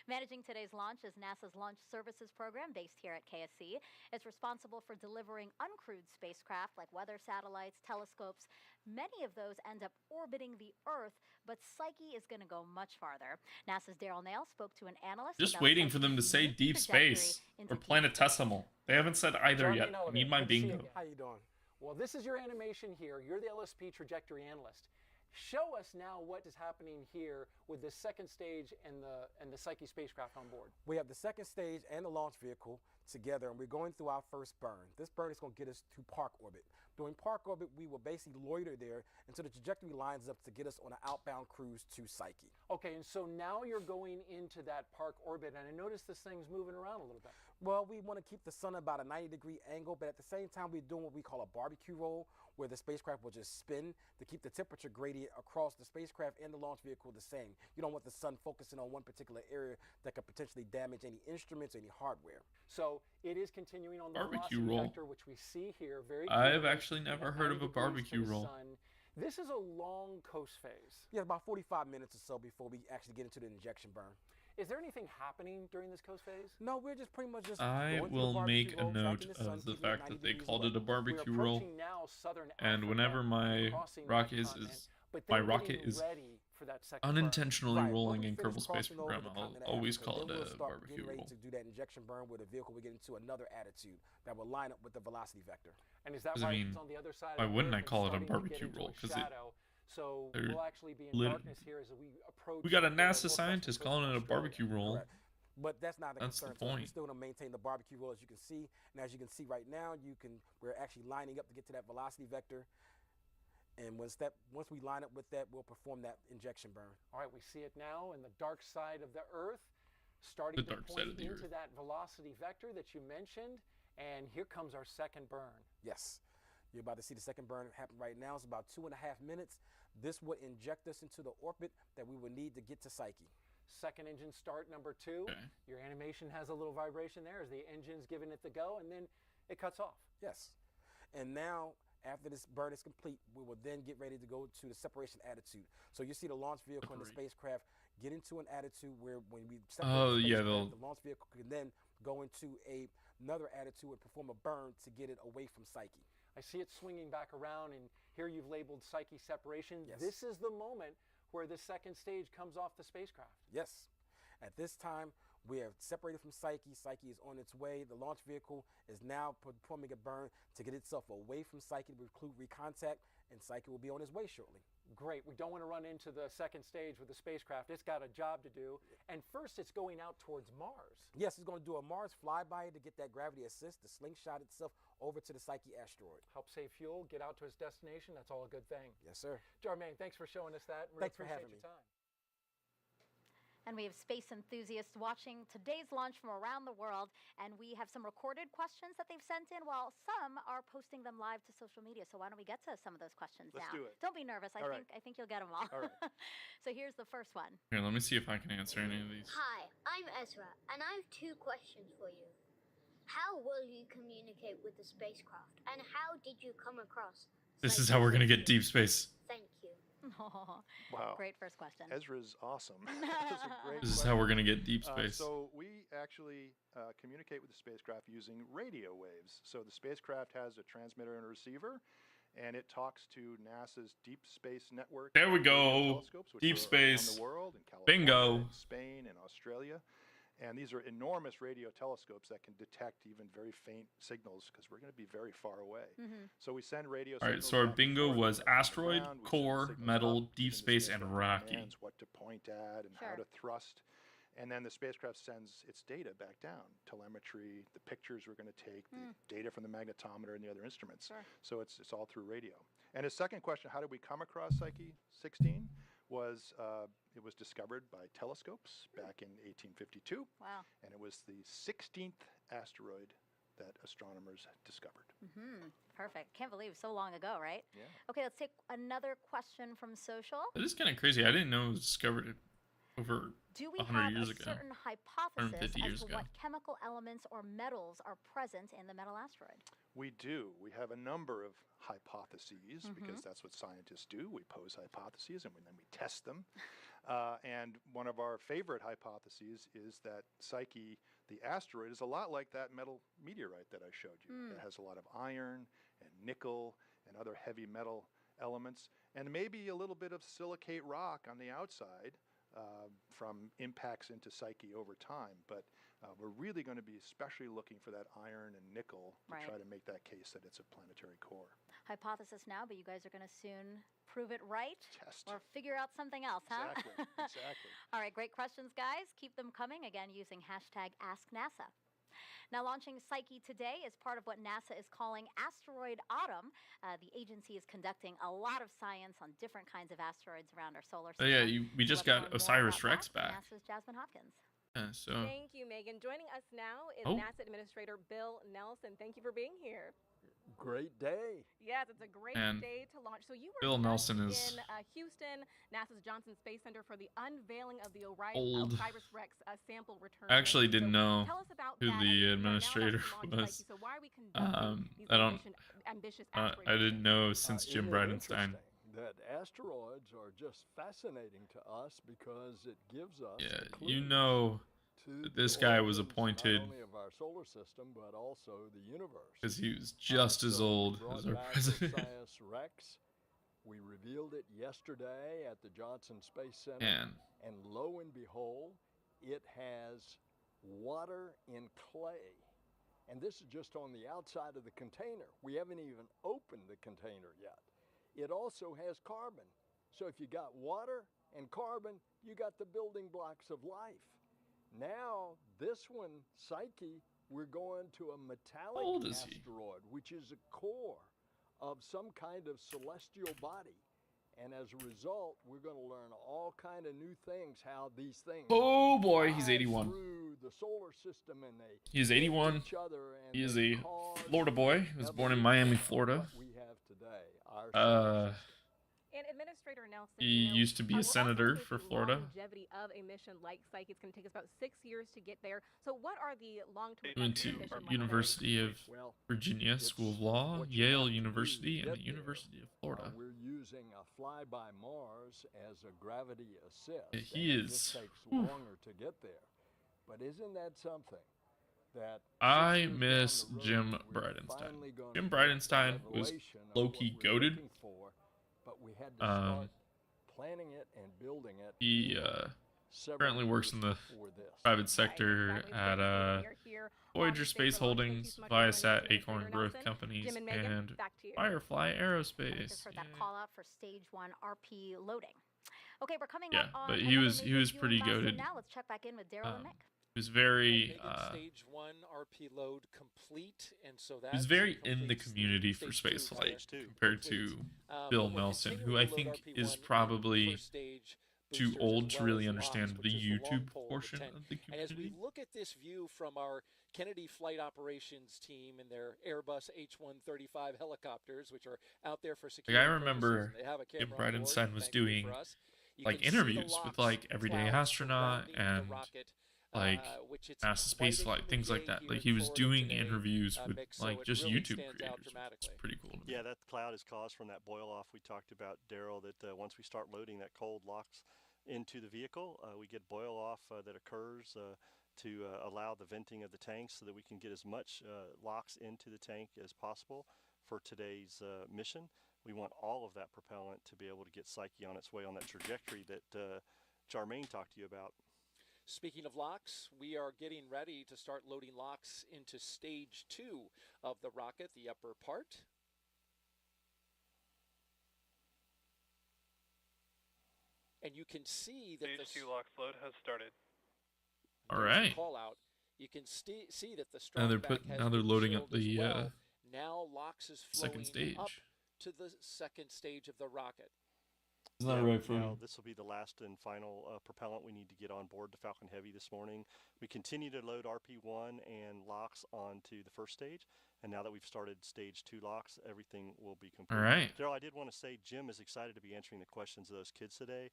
C: Managing today's launch is NASA's Launch Services Program based here at KSC. It's responsible for delivering uncrewed spacecraft like weather satellites, telescopes. Many of those end up orbiting the Earth, but Psyche is going to go much farther. NASA's Daryl Nail spoke to an analyst.
A: Just
C: about
A: waiting for them to
C: Psyche's
A: say
C: unique
A: deep
C: trajectory
A: space
C: into
A: or
C: deep
A: planetesimal. They haven't said either
H: Join me
A: yet.
H: in elevator.
A: Need my
H: Good to see you
A: bingo.
H: again. How you doing? Well, this is your animation here. You're the LSP trajectory analyst. Show us now what is happening here with the second stage and the Psyche spacecraft on board.
M: We have the second stage and the launch vehicle together, and we're going through our first burn. This burn is going to get us to park orbit. During park orbit, we will basically loiter there until the trajectory lines up to get us on an outbound cruise to Psyche.
H: Okay, and so now you're going into that park orbit, and I notice this thing's moving around a little bit.
M: Well, we want to keep the sun about a 90-degree angle, but at the same time, we're doing what we call a barbecue roll, where the spacecraft will just spin to keep the temperature gradient across the spacecraft and the launch vehicle the same. You don't want the sun focusing on one particular area that could potentially damage any instruments or any hardware.
H: So it is continuing on the
A: Barbecue
H: velocity
A: roll.
H: vector, which we see here very
A: I've
H: clearly
A: actually never heard of a
H: 90 degrees
A: barbecue
H: to the
A: roll.
H: sun. This is a long coast phase.
M: Yeah, about 45 minutes or so before we actually get into the injection burn.
H: Is there anything happening during this coast phase?
M: No, we're just pretty much just
A: I
M: going through the
A: will
M: barbecue
A: make a
M: roll,
A: note
M: tracking the sun,
A: of the
M: keeping it
A: fact
M: 90
A: that they
M: degrees
A: called
M: away.
A: it a barbecue roll.
H: Approaching now southern
A: And
H: Africa,
A: whenever my
H: crossing that
A: rocket
H: continent,
A: is
H: but
A: my
H: they're
A: rocket
H: getting
A: is
H: ready for that second burn.
A: unintentionally
M: Right,
A: rolling
M: once we
A: in
M: finish
A: Kerbal Space
M: crossing over
A: Program,
M: the
A: I'll
M: continent of
A: always
M: Africa,
A: call
M: then
A: it
M: we'll
A: a
M: start
A: barbecue
M: getting ready
A: roll.
M: to do that injection burn with a vehicle. We get into another attitude that will line up with the velocity vector.
H: And is that
A: Because, I
H: why
A: mean,
H: it's on the other side
A: why
H: of the
A: wouldn't
H: Earth
A: I
H: and
A: call it a
H: starting to get
A: barbecue
H: into
A: roll?
H: a
A: 'Cause
H: shadow? So
A: they're
H: we'll actually be in
A: lit-
H: darkness here as we approach.
A: We got a
H: the
A: NASA
H: northwest
A: scientist
H: coast of
A: calling it a
H: Australia.
A: barbecue roll.
M: Correct. But that's not the
A: That's the
M: concern. So we're
A: point.
M: still going to maintain the barbecue roll, as you can see. And as you can see right now, we're actually lining up to get to that velocity vector. And once we line up with that, we'll perform that injection burn.
H: All right, we see it now in the dark side of the Earth, starting
A: The
H: to
A: dark side
H: point
A: of the
H: into
A: Earth.
H: that velocity vector that you mentioned. And here comes our second burn.
M: Yes. You're about to see the second burn happen right now. It's about 2.5 minutes. This will inject us into the orbit that we will need to get to Psyche.
H: Second engine start, number 2.
A: Okay.
H: Your animation has a little vibration there as the engine's giving it the go, and then it cuts off.
M: Yes. And now, after this burn is complete, we will then get ready to go to the separation attitude. So you see the launch vehicle and the spacecraft get into an attitude where when we separate the spacecraft, the launch vehicle can then go into another attitude and perform a burn to get it away from Psyche.
H: I see it swinging back around, and here you've labeled Psyche separation.
M: Yes.
H: This is the moment where the second stage comes off the spacecraft.
M: Yes. At this time, we have separated from Psyche. Psyche is on its way. The launch vehicle is now performing a burn to get itself away from Psyche to include recontact, and Psyche will be on its way shortly.
H: Great. We don't want to run into the second stage with the spacecraft. It's got a job to do. And first, it's going out towards Mars.
M: Yes, it's going to do a Mars flyby to get that gravity assist, to slingshot itself over to the Psyche asteroid.
H: Help save fuel, get out to its destination. That's all a good thing.
M: Yes, sir.
H: Jermaine, thanks for showing us that. Really
M: Thanks for having
H: appreciate
M: me.
H: your time.
C: And we have space enthusiasts watching today's launch from around the world. And we have some recorded questions that they've sent in, while some are posting them live to social media. So why don't we get to some of those questions now?
B: Let's do it.
C: Don't be nervous. I think you'll get them all.
B: All right.
C: So here's the first one.
A: Here, let me see if I can answer any of these.
N: Hi, I'm Ezra, and I have 2 questions for you. How will you communicate with the spacecraft, and how did you come across?
A: This is how we're going to get deep space.
N: Thank you.
B: Wow.
C: Great first question.
B: Ezra's awesome. That's a great
A: This is
B: question.
A: how we're going to get deep space.
B: So we actually communicate with the spacecraft using radio waves. So the spacecraft has a transmitter and a receiver, and it talks to NASA's Deep Space Network.
A: There we go.
B: Telescopes, which
A: Deep
B: are
A: space.
B: around the world, in California,
A: Bingo.
B: in Spain, and Australia. And these are enormous radio telescopes that can detect even very faint signals, because we're going to be very far away. So we send radio
A: All right,
B: signals
A: so our
B: back and
A: bingo
B: forth
A: was
B: from the
A: asteroid,
B: ground. We send
A: core,
B: signals
A: metal,
B: up,
A: deep
B: giving the
A: space, and
B: spacecraft
A: Rocky.
B: commands, what to point at and how to thrust. And then the spacecraft sends its data back down, telemetry, the pictures we're going to take, the data from the magnetometer and the other instruments. So it's all through radio. And his second question, how did we come across Psyche 16, was it was discovered by telescopes back in 1852.
C: Wow.
B: And it was the 16th asteroid that astronomers discovered.
C: Perfect. Can't believe so long ago, right?
B: Yeah.
C: Okay, let's take another question from social.
A: That is kind of crazy. I didn't know it was discovered over
C: Do we
A: 100
C: have
A: years
C: a
A: ago.
C: certain hypothesis
A: 150
C: as
A: years
C: to
A: ago.
C: what chemical elements or metals are present in the metal asteroid?
B: We do. We have a number of hypotheses, because that's what scientists do. We pose hypotheses and then we test them. And one of our favorite hypotheses is that Psyche, the asteroid, is a lot like that metal meteorite that I showed you. It has a lot of iron and nickel and other heavy metal elements, and maybe a little bit of silicate rock on the outside from impacts into Psyche over time. But We're really going to be especially looking for that iron and nickel to
C: Right.
B: try to make that case that it's a planetary core.
C: Hypothesis now, but you guys are going to soon prove it right
B: Test.
C: or figure out something else, huh?
B: Exactly. Exactly.
C: All right, great questions, guys. Keep them coming, again, using hashtag AskNASA. Now, launching Psyche today is part of what NASA is calling Asteroid Autumn. The agency is conducting a lot of science on different kinds of asteroids around our solar system.
A: Oh, yeah, we just got OSIRIS-REx back.
C: NASA's Jasmine Hopkins.
A: So.
K: Thank you, Megan. Joining us now is
A: Oh.
K: NASA Administrator Bill Nelson. Thank you for being here.
O: Great day.
K: Yes, it's a great
A: And
K: day to launch. So you were
A: Bill
K: just
A: Nelson is
K: in Houston, NASA's Johnson Space Center for the unveiling of the
A: old.
K: OSIRIS-REx sample return.
A: I actually
K: mission.
A: didn't
K: So
A: know
K: tell us about
A: who
K: that.
A: the
K: And right now,
A: administrator
K: NASA launched
A: was.
K: Psyche. So why are we conducting these
A: I don't.
K: ambitious
A: I
K: asteroid
A: didn't know since Jim
O: Isn't it
A: Bridenstine.
O: interesting that asteroids are just fascinating to us because it gives us
A: Yeah,
O: a clue
A: you know
O: to
A: that
O: the
A: this guy was
O: origins
A: appointed
O: not only of our solar system but also the universe.
A: because he was just as
O: So we
A: old
O: brought
A: as our
O: back
A: president.
O: OSIRIS-REx. We revealed it yesterday at the Johnson Space Center,
A: Man.
O: and lo and behold, it has water in clay. And this is just on the outside of the container. We haven't even opened the container yet. It also has carbon. So if you got water and carbon, you got the building blocks of life. Now, this one, Psyche, we're going to a metallic
A: old is he?
O: asteroid, which is a core of some kind of celestial body. And as a result, we're going to learn all kind of new things, how these things
A: Oh boy, he's
O: fly
A: 81.
O: through the solar system, and they
A: He's
O: hit
A: 81.
O: each other, and
A: He is
O: they
A: a
O: cause
A: Florida boy. He was born in Miami, Florida.
O: what we have today, our solar system.
K: And Administrator Nelson,
A: He
K: you know,
A: used to be a
K: we're also
A: senator
K: with
A: for
K: the
A: Florida.
K: longevity of a mission like Psyche, it's going to take us about 6 years to get there. So what are the long-term
A: Went
K: effects
A: to
K: of a mission like
A: University of
O: Well,
A: Virginia
O: it's
A: School of Law,
O: what you
A: Yale
O: have to do
A: University,
O: to
A: and the
O: get there.
A: University of Florida.
O: We're using a fly-by Mars as a gravity assist.
A: Yeah, he
O: and it
A: is-
O: just takes
A: whew.
O: longer to get there. But isn't that something? That 6
A: I
O: years down
A: miss
O: the road,
A: Jim
O: we're
A: Bridenstine.
O: finally gonna
A: Jim
O: get the
A: Bridenstine was
O: revelation of
A: low-key
O: what we're
A: goated.
O: looking for, but we had to start planning it and building it.
A: He
O: several
A: currently works
O: years
A: in the
O: before this.
A: private sector
K: exactly.
A: at
K: We're here on
A: Voyager
K: the
A: Space
K: Space Launch. Thank you
A: Holdings,
K: so much for joining us,
A: Viasat,
K: Administrator
A: Acorn Growth
K: Nelson.
A: Companies,
K: Jim and Megan,
A: and
K: back to you.
A: Firefly
C: I
A: Aerospace.
C: just heard that
A: Yeah.
C: call out for stage 1 RP loading. Okay, we're coming
A: Yeah,
C: up on
A: but he
C: another
A: was
C: major fueling
A: pretty
C: milestone
A: goated.
C: Now let's check back in with Daryl and
A: Um,
C: Mick.
A: He was very
H: Megan, stage 1 RP load complete, and so that
A: he was very in the
H: completes
A: community for
H: stage 2
A: spaceflight
H: here.
A: compared to
H: But
A: Bill
H: we're
A: Nelson,
H: continuing
A: who I
H: to load
A: think
H: RP1
A: is
H: in the
A: probably
H: first stage
A: too
H: boosters
A: old
H: as
A: to
H: well
A: really
H: as
A: understand
H: LOX,
A: the
H: which is long
A: YouTube
H: pole
A: portion
H: tent.
A: of the
H: And as we
A: community.
H: look at this view from our Kennedy Flight Operations team and their Airbus H-135 helicopters, which are out there for security
A: I remember
H: purposes, and they have a
A: Jim
H: camera on board,
A: Bridenstine was
H: thankfully
A: doing
H: for us. You
A: like
H: can see the
A: interviews with
H: LOX
A: like Everyday
H: clouds
A: Astronaut
H: surrounding the
A: and
H: rocket,
A: like
H: which it's
A: NASA
H: bright
A: Spaceflight,
H: into
A: things
H: the
A: like
H: day
A: that.
H: here
A: Like
H: in
A: he was
H: Florida
A: doing
H: today,
A: interviews with
H: Mick, so
A: like
H: it
A: just
H: really
A: YouTube
H: stands out
A: creators, which is
H: dramatically.
A: pretty cool to me.
I: Yeah, that cloud is caused from that boil off we talked about, Daryl, that once we start loading that cold LOX into the vehicle, we get boil off that occurs to allow the venting of the tanks so that we can get as much LOX into the tank as possible for today's mission. We want all of that propellant to be able to get Psyche on its way on that trajectory that Charmaine talked to you about.
H: Speaking of LOX, we are getting ready to start loading LOX into stage 2 of the rocket, the upper part. And you can see that
P: Stage 2 LOX load has started.
A: All right.
H: Call out. You can see that the
A: Now they're
H: strong back has
A: now they're
H: been
A: loading up
H: chilled as
A: the
H: well. Now LOX is
A: second
H: flowing up
A: stage.
H: to the second stage of the rocket.
A: Isn't that right for
I: Now, this will be the last and final propellant we need to get on board the Falcon Heavy this morning. We continue to load RP1 and LOX onto the first stage, and now that we've started stage 2 LOX, everything will be complete.
A: All right.
I: Daryl, I did want to say Jim is excited to be answering the questions of those kids today.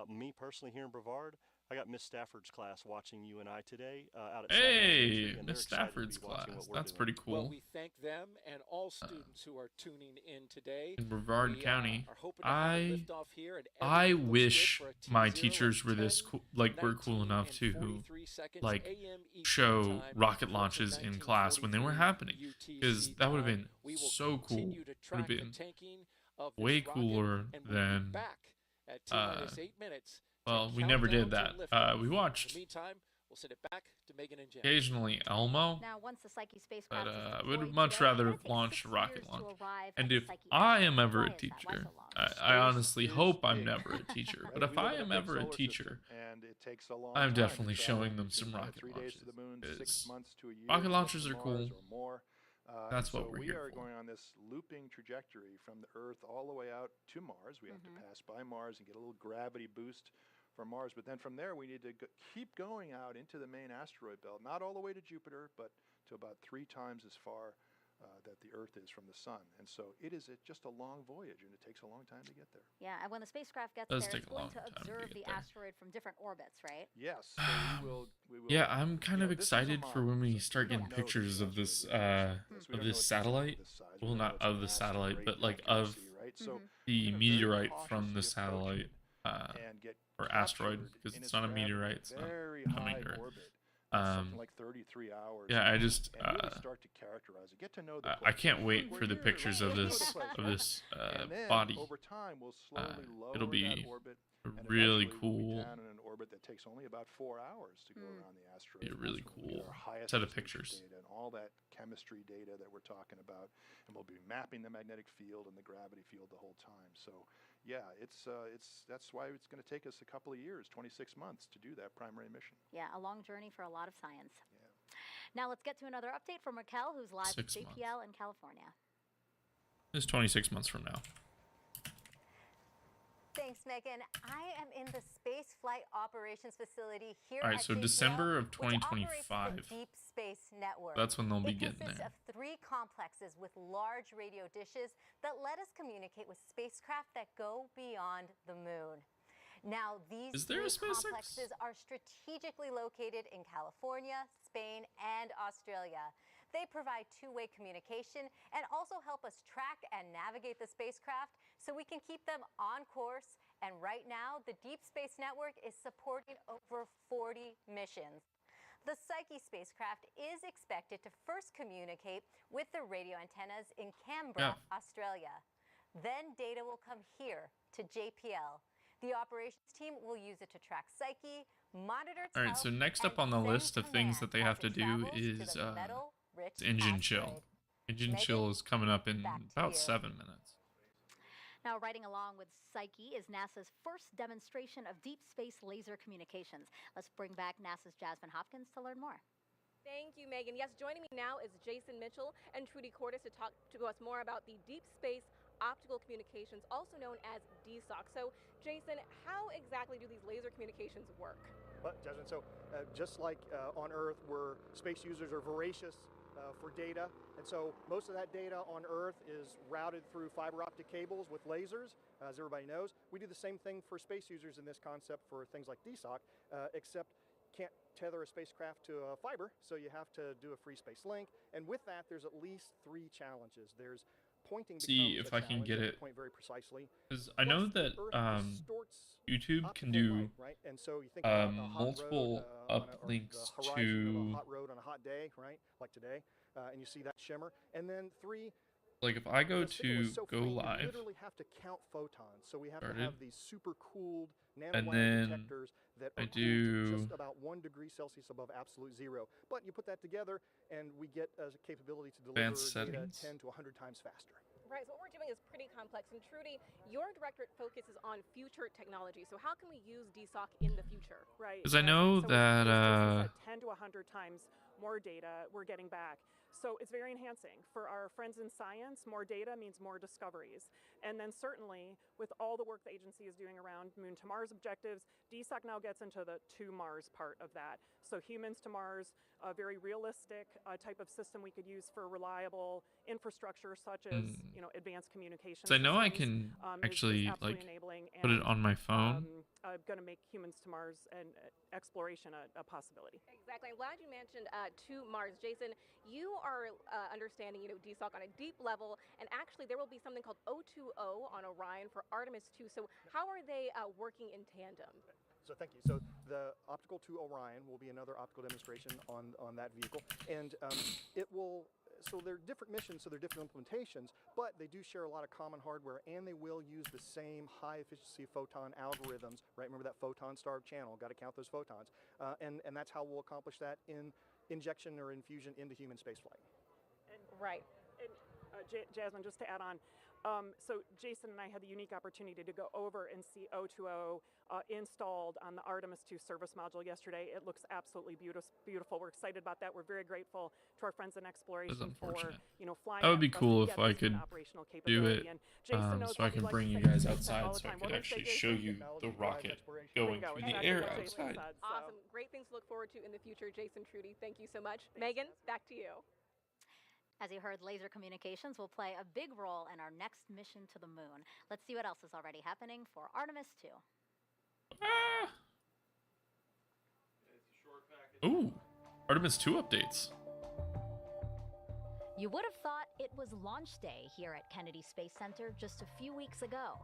I: Me personally here in Brevard, I got Miss Stafford's class watching you and I today out at
A: Hey,
I: Elementary, and they're
A: Miss
I: excited to be
A: Stafford's
I: watching
A: class.
I: what we're
A: That's
I: doing.
A: pretty cool.
H: Well, we thank them and all students who are tuning in today.
A: In Brevard
H: We,
A: County,
H: are hoping to have a liftoff here, and
A: I
H: everything looks good
A: wish
H: for a
A: my
H: T0
A: teachers were this
H: 10,
A: cool, like were cool
H: 19,
A: enough
H: and
A: to
H: 43 seconds
A: like
H: AM Eastern
A: show
H: time,
A: rocket launches in class when they were
H: 19:43
A: happening, because
H: UTC
A: that would have
H: time.
A: been
H: We will
A: so cool.
H: continue to
A: Would
H: track
A: have
H: the
A: been
H: tanking of this
A: way
H: rocket,
A: cooler
H: and we'll be
A: than.
H: back at T-minus 8 minutes to
A: Well, we
H: count
A: never
H: down
A: did
H: to
A: that.
H: liftoff.
A: We
H: In
A: watched
H: the meantime, We'll send it back to Megan and Jen.
A: Occasionally Elmo.
C: Now, once the Psyche spacecraft is
A: I
C: deployed
A: would much
C: today,
A: rather
C: it's
A: have
C: gonna take
A: launched
C: 6
A: a rocket
C: years to
A: launch.
C: arrive
A: And
C: at
A: if
C: Psyche
A: I
C: X.
A: am ever
C: Why
A: a
C: is that? Why
A: teacher,
C: so long?
A: I honestly
B: Space
A: hope I'm
B: big.
A: never a teacher.
B: Right?
A: But if
B: We live
A: I
B: in a
A: am
B: big
A: ever a
B: solar
A: teacher,
B: system, and it takes a long
A: I'm
B: time
A: definitely
B: to travel
A: showing them some
B: between,
A: rocket
B: 3 days to
A: launches.
B: the moon, 6
A: 'Cause
B: months to a year.
A: rocket
B: to get
A: launches
B: to
A: are
B: Mars
A: cool.
B: Or more.
A: That's
B: so
A: what we're
B: we
A: here
B: are
A: for.
B: going on this looping trajectory from the Earth all the way out to Mars. We have to pass by Mars and get a little gravity boost from Mars. But then from there, we need to keep going out into the main asteroid belt, not all the way to Jupiter, but to about 3 times as far that the Earth is from the Sun. And so it is just a long voyage, and it takes a long time to get there.
C: Yeah, and when the spacecraft gets
A: Does
C: there,
A: take
C: it's
A: a long
C: going to
A: time to
C: observe
A: get
C: the
A: there.
C: asteroid from different orbits, right?
B: Yes. So we will.
A: Yeah, I'm kind
B: you
A: of
B: know, this is a
A: excited for when
B: model,
A: we
B: so
A: start
B: we don't
A: getting
B: know
A: pictures
B: the
A: of this
B: asteroid radiation from this. We don't know it's
A: satellite.
B: this size.
A: Well,
B: We don't know
A: not
B: it's
A: of the
B: mass and
A: satellite,
B: great
A: but like of
B: accuracy, right? So
A: the
B: we're gonna very
A: meteorite from the
B: cautiously approach
A: satellite,
B: it and get
A: or asteroid,
B: captured
A: because
B: in
A: it's
B: its
A: not a
B: gravity,
A: meteorite. It's not
B: very
A: a
B: high
A: meteorite.
B: orbit. It's something like 33 hours.
A: Yeah, I just
B: and really start to characterize it. Get to know the
A: I
B: place.
A: can't wait
B: We're
A: for the
B: here,
A: pictures
B: right?
A: of
B: Get to know
A: this
B: the place,
A: of
B: right?
A: this
B: And then,
A: body.
B: over time, we'll slowly lower
A: It'll be
B: that orbit, and
A: really
B: eventually we'll be
A: cool.
B: down in an orbit that takes only about 4 hours to go around the asteroid.
A: Be a
B: And
A: really
B: that's when we'll get
A: cool
B: our highest
A: set of
B: resolution
A: pictures.
B: data and all that chemistry data that we're talking about, and we'll be mapping the magnetic field and the gravity field the whole time. So, yeah, that's why it's going to take us a couple of years, 26 months, to do that primary mission.
C: Yeah, a long journey for a lot of science. Yeah. Now let's get to another update from Raquel, who's live at
A: 6
C: JPL in California.
A: It's 26 months from now.
J: Thanks, Megan. I am in the Space Flight Operations Facility here
A: All right,
J: at
A: so
J: JPL,
A: December of
J: which operates
A: 2025.
J: the Deep Space Network.
A: That's when they'll be
J: It
A: getting
J: consists
A: there.
J: of 3 complexes with large radio dishes that let us communicate with spacecraft that go beyond the moon. Now, these
A: Is there a
J: 3
A: SpaceX?
J: complexes are strategically located in California, Spain, and Australia. They provide two-way communication and also help us track and navigate the spacecraft so we can keep them on course. And right now, the Deep Space Network is supporting over 40 missions. The Psyche spacecraft is expected to first communicate with the radio antennas in Canberra, Australia. Then data will come here to JPL. The operations team will use it to track Psyche, monitor its
A: All right, so
J: health,
A: next up
J: and
A: on the
J: send
A: list of things that
J: command
A: they
J: as
A: have to
J: it
A: do
J: travels to
A: is
J: the metal-rich
A: engine chill.
J: asteroid.
A: Engine
J: Megan,
A: chill is coming up in
J: back to
A: about
J: you.
A: 7 minutes.
C: Now, riding along with Psyche is NASA's first demonstration of deep space laser communications. Let's bring back NASA's Jasmine Hopkins to learn more.
K: Thank you, Megan. Yes, joining me now is Jason Mitchell and Trudy Cordes to talk to us more about the deep space optical communications, also known as DSOC. So, Jason, how exactly do these laser communications work?
P: Well, Jasmine, so just like on Earth, where space users are voracious for data, and so most of that data on Earth is routed through fiber optic cables with lasers, as everybody knows. We do the same thing for space users in this concept for things like DSOC, except can't tether a spacecraft to a fiber, so you have to do a free space link. And with that, there's at least 3 challenges. There's pointing.
A: See if I can get it.
P: Point very precisely.
A: Because I know that YouTube can do
P: right? And so you think about a hot
A: multiple
P: road,
A: uplinks
P: on a horizon of a
A: to.
P: hot road on a hot day, right? Like today, and you see that shimmer. And then 3.
A: Like if I go
P: the signal
A: to
P: is so
A: go
P: faint, we
A: live,
P: literally have to count photons. So we have to
A: started,
P: have these super cooled
A: and
P: nanowire
A: then
P: detectors that
A: I
P: are cooled to
A: do
P: just about 1 degree Celsius above absolute zero. But you put that together, and we get a capability to deliver
A: advanced
P: data
A: settings.
P: 10 to 100 times faster.
K: Right, so what we're doing is pretty complex. And Trudy, your directorate focuses on future technology. So how can we use DSOC in the future?
Q: Right.
A: Because I know that
Q: 10 to 100 times more data we're getting back. So it's very enhancing. For our friends in science, more data means more discoveries. And then certainly, with all the work the agency is doing around Moon to Mars objectives, DSOC now gets into the to Mars part of that. So humans to Mars, a very realistic type of system we could use for reliable infrastructure such as advanced communication.
A: So I know I can actually like put it on my phone.
Q: Going to make humans to Mars and exploration a possibility.
K: Exactly. I'm glad you mentioned to Mars, Jason. You are understanding, DSOC on a deep level, and actually there will be something called O2O on Orion for Artemis 2. So how are they working in tandem?
P: So thank you. So the optical to Orion will be another optical demonstration on that vehicle, and it will So they're different missions, so they're different implementations, but they do share a lot of common hardware, and they will use the same high-efficiency photon algorithms, right? Remember that photon-starved channel, got to count those photons. And that's how we'll accomplish that in injection or infusion into human spaceflight.
Q: Right. And Jasmine, just to add on, so Jason and I had the unique opportunity to go over and see O2O installed on the Artemis 2 service module yesterday. It looks absolutely beautiful. We're excited about that. We're very grateful to our friends in exploration for flying.
A: That would be cool if I could do it, so I can bring you guys outside, so I could actually show you the rocket going through the air outside.
K: Awesome. Great things to look forward to in the future, Jason, Trudy. Thank you so much. Megan, back to you.
C: As you heard, laser communications will play a big role in our next mission to the moon. Let's see what else is already happening for Artemis 2.
A: Ooh, Artemis 2 updates.
C: You would have thought it was launch day here at Kennedy Space Center just a few weeks ago.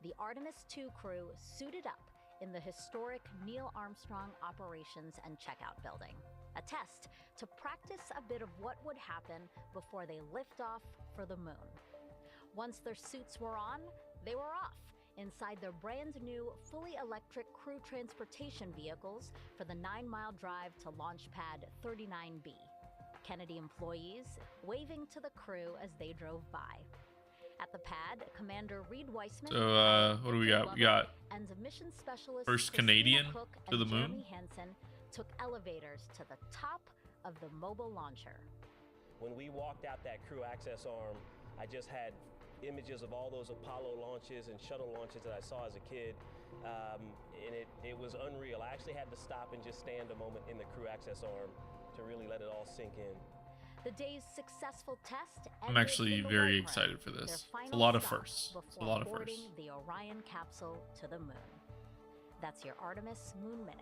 C: The Artemis 2 crew suited up in the historic Neil Armstrong Operations and Checkout Building. A test to practice a bit of what would happen before they lift off for the moon. Once their suits were on, they were off inside their brand new, fully electric crew transportation vehicles for the 9-mile drive to Launch Pad 39B. Kennedy employees waving to the crew as they drove by. At the pad, Commander Reed Weissman.
A: So, what do we got? We got
C: and mission specialist
A: first Canadian to the moon.
C: Jeremy Hansen took elevators to the top of the mobile launcher.
R: When we walked out that crew access arm, I just had images of all those Apollo launches and shuttle launches that I saw as a kid, and it was unreal. I actually had to stop and just stand a moment in the crew access arm to really let it all sink in.
C: The day's successful test.
A: I'm actually very excited for this. It's a lot of firsts. It's a lot of firsts.
C: The Orion capsule to the moon. That's your Artemis Moon Minute.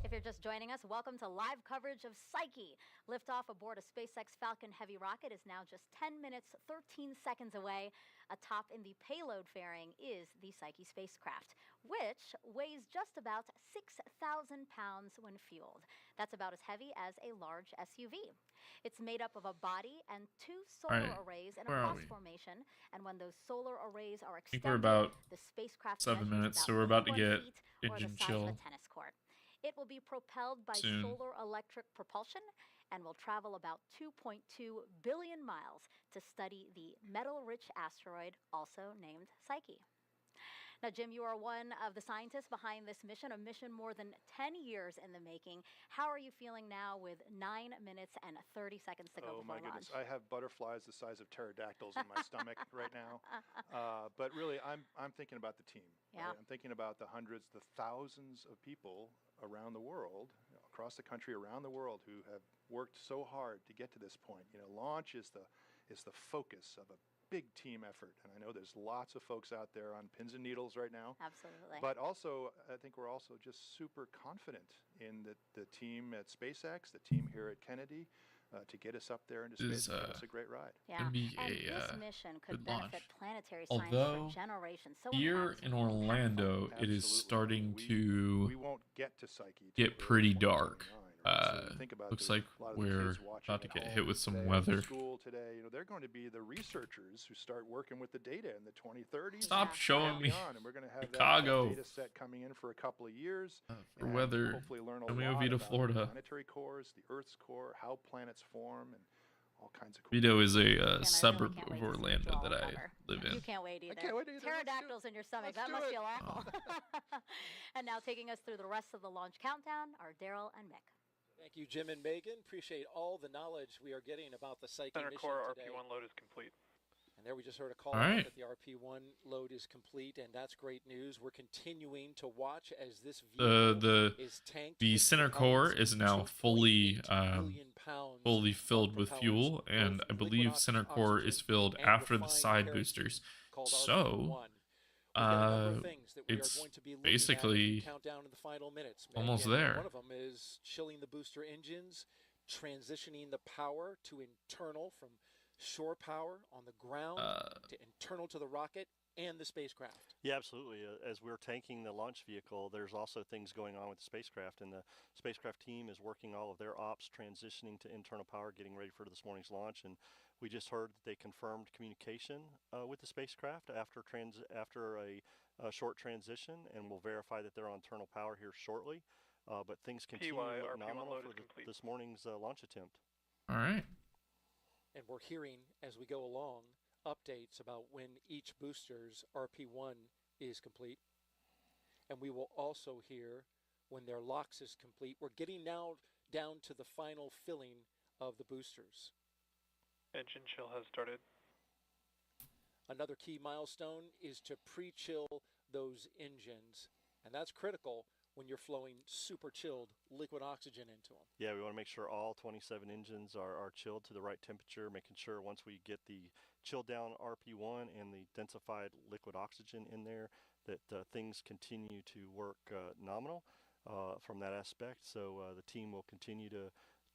C: If you're just joining us, welcome to live coverage of Psyche. Liftoff aboard a SpaceX Falcon Heavy rocket is now just 10 minutes, 13 seconds away. Atop in the payload fairing is the Psyche spacecraft, which weighs just about 6,000 pounds when fueled. That's about as heavy as a large SUV. It's made up of a body and 2 solar arrays in a cross formation, and when those solar arrays are extended,
A: we're about
C: the spacecraft
A: 7 minutes, so we're about to get engine chill.
C: Tennis court. It will be propelled by
A: soon.
C: Solar electric propulsion and will travel about 2.2 billion miles to study the metal-rich asteroid, also named Psyche. Now, Jim, you are one of the scientists behind this mission, a mission more than 10 years in the making. How are you feeling now with 9 minutes and 30 seconds to go before launch?
B: Oh, my goodness. I have butterflies the size of pterodactyls in my stomach right now. But really, I'm thinking about the team.
C: Yeah.
B: Right? I'm thinking about the hundreds, the thousands of people around the world, across the country, around the world, who have worked so hard to get to this point. Launch is the focus of a big team effort, and I know there's lots of folks out there on pins and needles right now.
C: Absolutely.
B: But also, I think we're also just super confident in the team at SpaceX, the team here at Kennedy, to get us up there into space. It's a great ride.
C: Yeah,
A: and
C: this mission could benefit planetary science
A: Although
C: for generations. So
A: here in Orlando, it is starting to
B: we won't get to Psyche
A: get pretty dark. Looks like we're about to get hit with some weather.
B: School today, they're going to be the researchers who start working with the data in the 2030s.
A: Stop showing me
B: and we're going to have
A: Chicago.
B: that data set coming in for a couple of years.
A: For weather.
B: Hopefully learn a
A: Let
B: lot
A: me over to
B: about
A: Florida.
B: planetary cores, the Earth's core, how planets form, and all kinds of cool
A: Vito is a suburb of Orlando that I live in.
C: You can't wait either.
B: I can't wait either.
C: Pterodactyls in your stomach. That must feel awful. And now taking us through the rest of the launch countdown are Daryl and Mick.
H: Thank you, Jim and Megan. Appreciate all the knowledge we are getting about the Psyche
S: Center
H: mission
S: core
H: today.
S: RP1 load is complete.
H: And there we just heard a call
A: All
H: out
A: right.
H: that the RP1 load is complete, and that's great news. We're continuing to watch as this vehicle is tanked.
A: The
H: with
A: center core is now fully
H: fully
A: filled with fuel, and I believe center core is filled after the side boosters. So it's basically
H: countdown in the final minutes.
A: almost
H: Megan.
A: there.
H: One of them is chilling the booster engines, transitioning the power to internal from shore power on the ground to internal to the rocket, and the spacecraft.
I: Yeah, absolutely. As we're tanking the launch vehicle, there's also things going on with the spacecraft, and the spacecraft team is working all of their ops, transitioning to internal power, getting ready for this morning's launch. And we just heard that they confirmed communication with the spacecraft after a short transition, and we'll verify that they're on internal power here shortly. But things continue to look nominal for this morning's launch attempt.
A: All right.
H: And we're hearing as we go along updates about when each booster's RP1 is complete. And we will also hear when their LOX is complete. We're getting now down to the final filling of the boosters.
S: Engine chill has started.
H: Another key milestone is to pre-chill those engines. And that's critical when you're flowing super chilled liquid oxygen into them.
I: Yeah, we want to make sure all 27 engines are chilled to the right temperature, making sure once we get the chilled down RP1 and the densified liquid oxygen in there, that things continue to work nominal from that aspect. So the team will continue to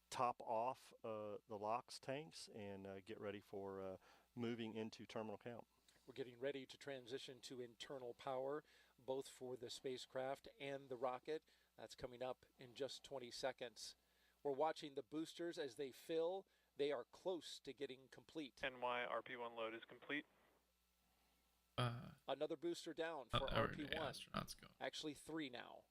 I: top off the LOX tanks and get ready for moving into terminal count.
H: We're getting ready to transition to internal power, both for the spacecraft and the rocket. That's coming up in just 20 seconds. We're watching the boosters as they fill. They are close to getting complete.
S: NY RP1 load is complete.
H: Another booster down for RP1.
A: Astronauts go.
H: Actually 3 now.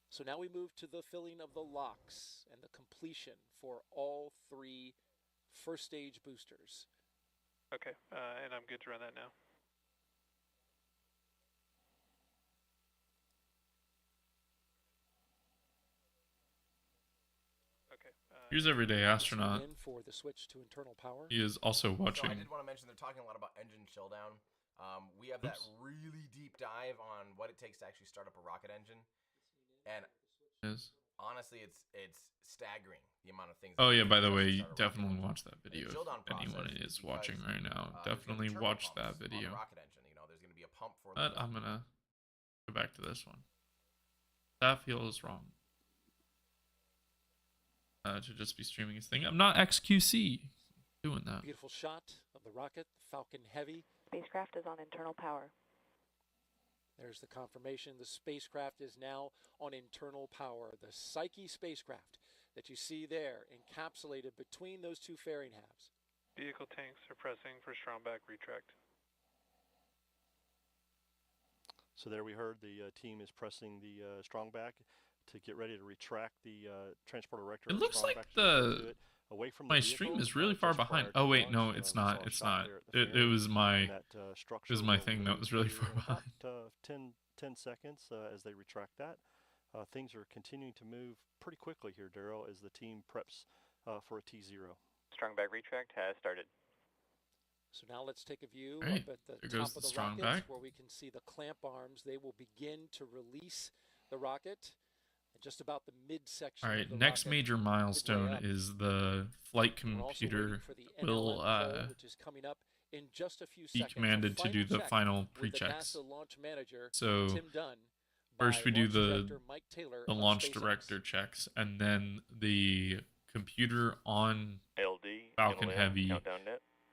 H: So now we move to the filling of the LOX and the completion for all 3 first stage boosters.
S: Okay, and I'm good to run that now. Okay.
A: Here's Everyday Astronaut.
H: For the switch to internal power.
A: He is also watching.
T: So I did want to mention they're talking a lot about engine chill down. We have that really deep dive on what it takes to actually start up a rocket engine, and honestly, it's staggering the amount of things.
A: Oh yeah, by the way, definitely watch that video. If anyone is watching right now, definitely watch that video.
T: Rocket engine, you know, there's going to be a pump for.
A: But I'm gonna go back to this one. That feels wrong. To just be streaming his thing. I'm not XQC doing that.
H: Beautiful shot of the rocket, Falcon Heavy.
U: Spacecraft is on internal power.
H: There's the confirmation. The spacecraft is now on internal power. The Psyche spacecraft that you see there, encapsulated between those 2 fairing halves.
S: Vehicle tanks are pressing for strongback retract.
I: So there we heard the team is pressing the strongback to get ready to retract the transporter erector.
A: It looks like
I: away from
A: my stream is really far behind. Oh wait, no, it's not. It's not. It was my thing that was really far behind.
I: 10 seconds as they retract that. Things are continuing to move pretty quickly here, Daryl, as the team preps for a T0.
S: Strongback retract has started.
H: So now let's take a view
A: right.
H: up at the
A: there
H: top
A: goes
H: of the rocket where we can see the clamp arms. They will begin to release the rocket. Just about the midsection.
A: All right, next major milestone is the flight computer will
H: in just a few
A: be
H: seconds.
A: commanded to do the final pre-checks. So first we do the launch director checks, and then the computer on Falcon Heavy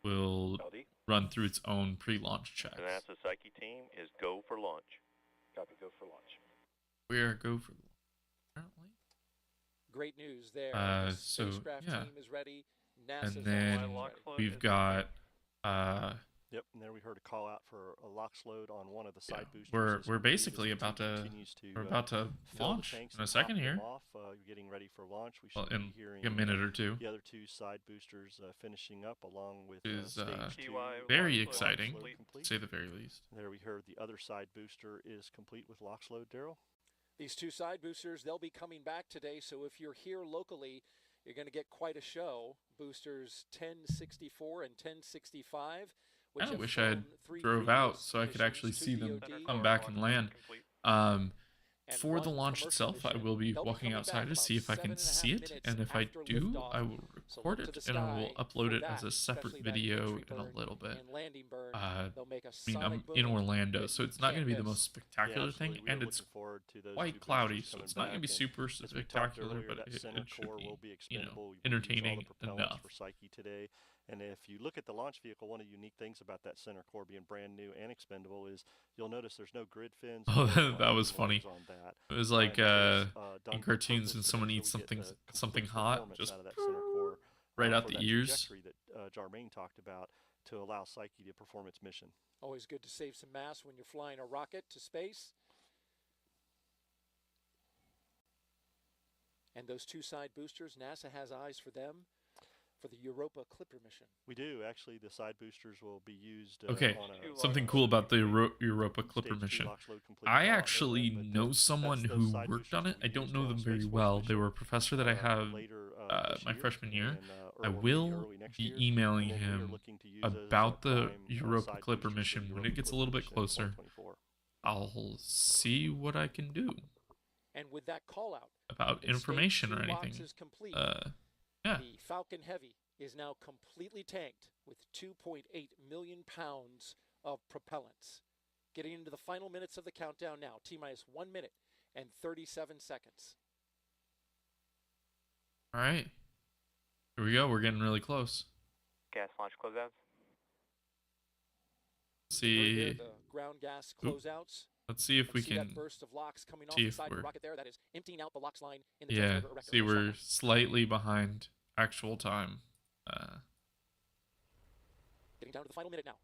A: will run through its own pre-launch checks.
V: The NASA Psyche team is go for launch. Copy, go for launch.
A: We are go for launch. Apparently.
H: Great news there. The
A: so
H: spacecraft team is ready. NASA's
A: and then we've got
I: Yep, and there we heard a call out for a LOX load on one of the side boosters.
A: We're basically about to launch in a second here.
I: Getting ready for launch. We
A: Well,
I: should
A: in
I: be hearing
A: a minute or two.
I: the other 2 side boosters finishing up along with
A: Is
I: stage 2.
A: very exciting, to say the very least.
I: There we heard the other side booster is complete with LOX load, Daryl.
H: These 2 side boosters, they'll be coming back today. So if you're here locally, you're going to get quite a show. Boosters 1064 and 1065.
A: I wish I had drove out so I could actually see them come back and land. For the launch itself, I will be walking outside to see if I can see it, and if I do, I will record it, and I will upload it as a separate video in a little bit. I mean, I'm in Orlando, so it's not going to be the most spectacular thing, and it's quite cloudy, so it's not going to be super spectacular, but it should be, you know, entertaining enough.
I: For Psyche today, And if you look at the launch vehicle, one of the unique things about that center core being brand new and expendable is you'll notice there's no grid fins.
A: Oh, that was funny.
I: On that.
A: It was like in cartoons when someone eats something hot, just
I: out of that center core,
A: right out the
I: that
A: ears.
I: Trajectory that Jarmaine talked about to allow Psyche to perform its mission.
H: Always good to save some mass when you're flying a rocket to space. And those two side boosters, NASA has eyes for them for the Europa Clipper mission.
I: We do. Actually, the side boosters will be used
A: okay,
I: on
A: something cool about the Europa Clipper mission. I actually know someone who worked on it. I don't know them very well. They were a professor that I have my freshman year. I will be emailing him about the Europa Clipper mission when it gets a little bit closer. I'll see what I can do.
H: And with that call out
A: about information or anything. Yeah.
H: The Falcon Heavy is now completely tanked with 2.8 million pounds of propellants. Getting into the final minutes of the countdown now. T-minus 1 minute and 37 seconds.
A: All right. Here we go. We're getting really close.
S: Gas launch closeouts.
A: See.
H: The ground gas closeouts.
A: Let's see if we can
H: that burst of LOX coming off the side of the rocket there. That is emptying out the LOX line in the
A: yeah. See, we're slightly behind actual time.
H: Getting down to the final minute now.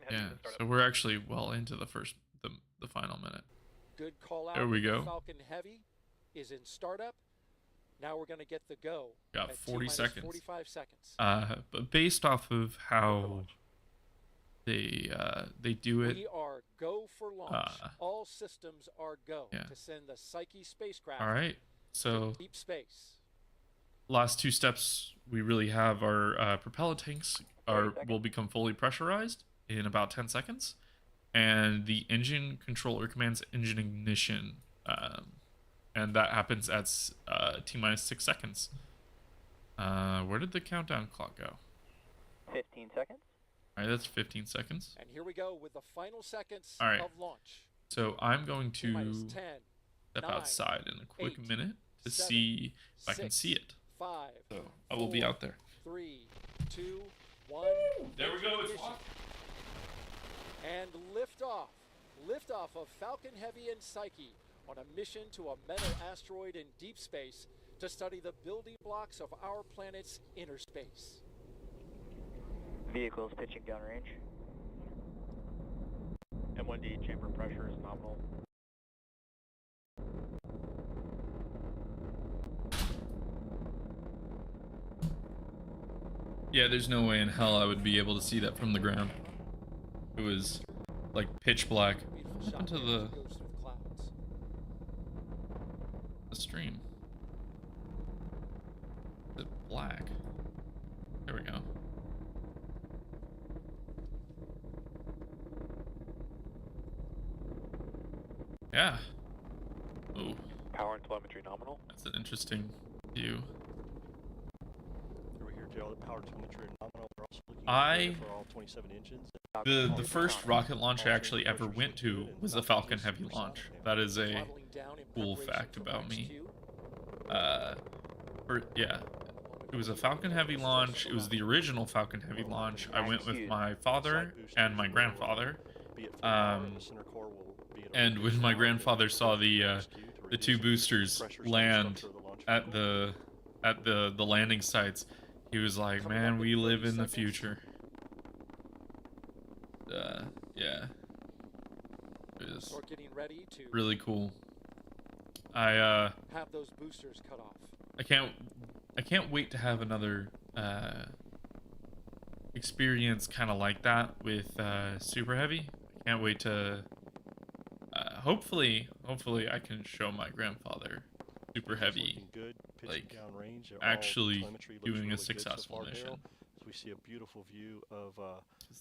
A: Yeah, so we're actually well into the final minute.
H: Good call out.
A: There we go.
H: Falcon Heavy is in startup. Now we're going to get the go.
A: Got 40 seconds.
H: 45 seconds.
A: But based off of how they do it.
H: We are go for launch. All systems are go to send the Psyche spacecraft.
A: All right. So
H: to deep space.
A: Last two steps we really have our propellant tanks will become fully pressurized in about 10 seconds, and the engine controller commands engine ignition, and that happens at T-minus 6 seconds. Where did the countdown clock go?
S: 15 seconds.
A: All right, that's 15 seconds.
H: And here we go with the final seconds
A: of
H: launch.
A: So I'm going to
H: 10,
A: step
H: 9,
A: outside in a quick
H: 8,
A: minute to
H: 7,
A: see if I can
H: 6,
A: see it.
H: 5.
A: So I will be out there.
H: 3, 2, 1.
A: There we go. It's off.
H: And liftoff. Liftoff of Falcon Heavy and Psyche on a mission to a metal asteroid in deep space to study the building blocks of our planet's inner space.
S: Vehicles pitching downrange. M1D chamber pressure is nominal.
A: Yeah, there's no way in hell I would be able to see that from the ground. It was like pitch black. What happened to the stream? Is it black? There we go. Yeah. Ooh.
S: Power and telemetry nominal.
A: That's an interesting view.
I: Over here, Joe, the power telemetry nominal. We're also looking for all 27 engines.
A: The first rocket launch I actually ever went to was a Falcon Heavy Launch. That is a cool fact about me. Yeah. It was a Falcon Heavy Launch. It was the original Falcon Heavy Launch. I went with my father and my grandfather. And when my grandfather saw the two boosters land at the landing sites, he was like, "Man, we live in the future." Yeah. It was really cool.
H: Have those boosters cut off.
A: I can't wait to have another experience kind of like that with Super Heavy. I can't wait to hopefully I can show my grandfather Super Heavy like actually doing a successful mission.
I: We see a beautiful view of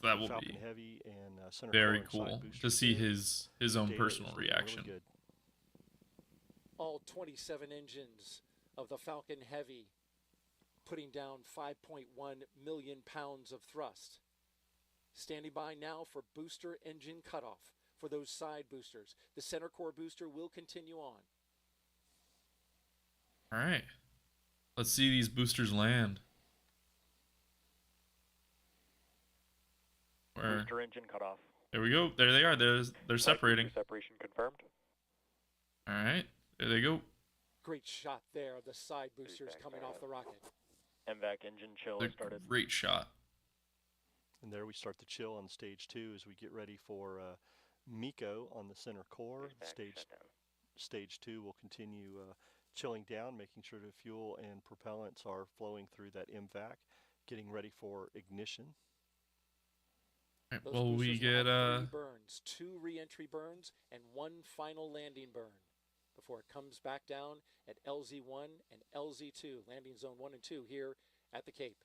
A: that will
I: Falcon
A: be
I: Heavy and center
A: very
I: core
A: cool
I: side
A: to see
I: boosters.
A: his own
I: Data
A: personal
I: is looking
A: reaction.
I: Really good.
H: All 27 engines of the Falcon Heavy putting down 5.1 million pounds of thrust. Standing by now for booster engine cutoff for those side boosters. The center core booster will continue on.
A: All right. Let's see these boosters land. Where?
S: Booster engine cut off.
A: There we go. There they are. They're separating.
S: Separation confirmed.
A: All right. There they go.
H: Great shot there. The side boosters coming off the rocket.
S: MVAC engine chill started.
A: Great shot.
I: And there we start the chill on stage 2 as we get ready for MECO on the center core. Stage 2 will continue chilling down, making sure the fuel and propellants are flowing through that MVAC, getting ready for ignition.
A: Right, well, we get
H: 3 burns, 2 re-entry burns, and 1 final landing burn before it comes back down at LZ1 and LZ2, landing zone 1 and 2 here at the Cape.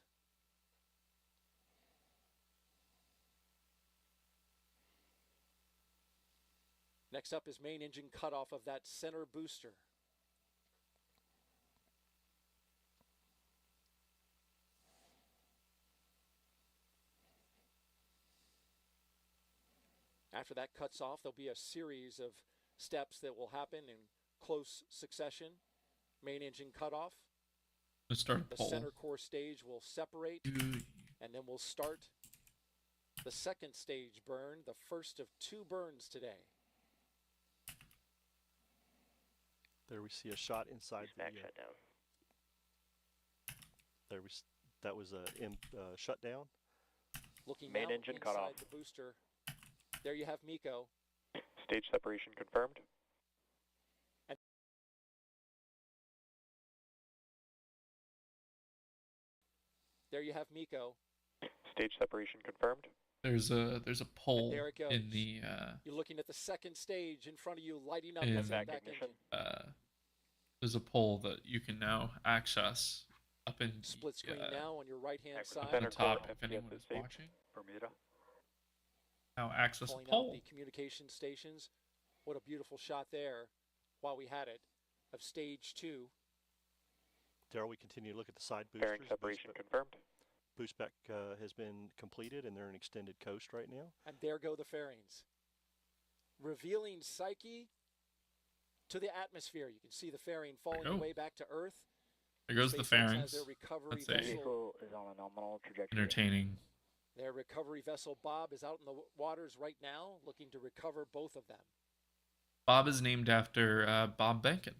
H: Next up is main engine cutoff of that center booster. After that cuts off, there'll be a series of steps that will happen in close succession. Main engine cutoff.
A: Let's start
H: the center core stage will separate, and then we'll start the second stage burn, the first of 2 burns today.
I: There we see a shot inside the
S: shutdown.
I: There that was a shutdown.
H: Looking
S: main
H: now
S: engine
H: inside
S: cut off.
H: The booster. There you have MECO.
S: Stage separation confirmed.
H: And there you have MECO.
S: Stage separation confirmed.
A: There's a pole
H: there it goes.
A: in the.
H: You're looking at the second stage in front of you, lighting up
A: in,
H: the back engine.
A: There's a pole that you can now access up in
H: split screen now on your right-hand side.
A: On the top, if anyone is watching.
S: Bermuda.
A: Now access
H: Calling
A: a pole.
H: out the communication stations. What a beautiful shot there, while we had it, of stage 2.
I: Daryl, we continue to look at the side boosters.
S: Bearing separation confirmed.
I: Boost back has been completed, and they're in extended coast right now.
H: And there go the fairings. Revealing Psyche to the atmosphere. You can see the fairing falling away back to Earth.
A: There goes the fairings.
H: That's
S: the vehicle is on a nominal trajectory.
A: Entertaining.
H: Their recovery vessel Bob is out in the waters right now, looking to recover both of them.
A: Bob is named after Bob Benkin.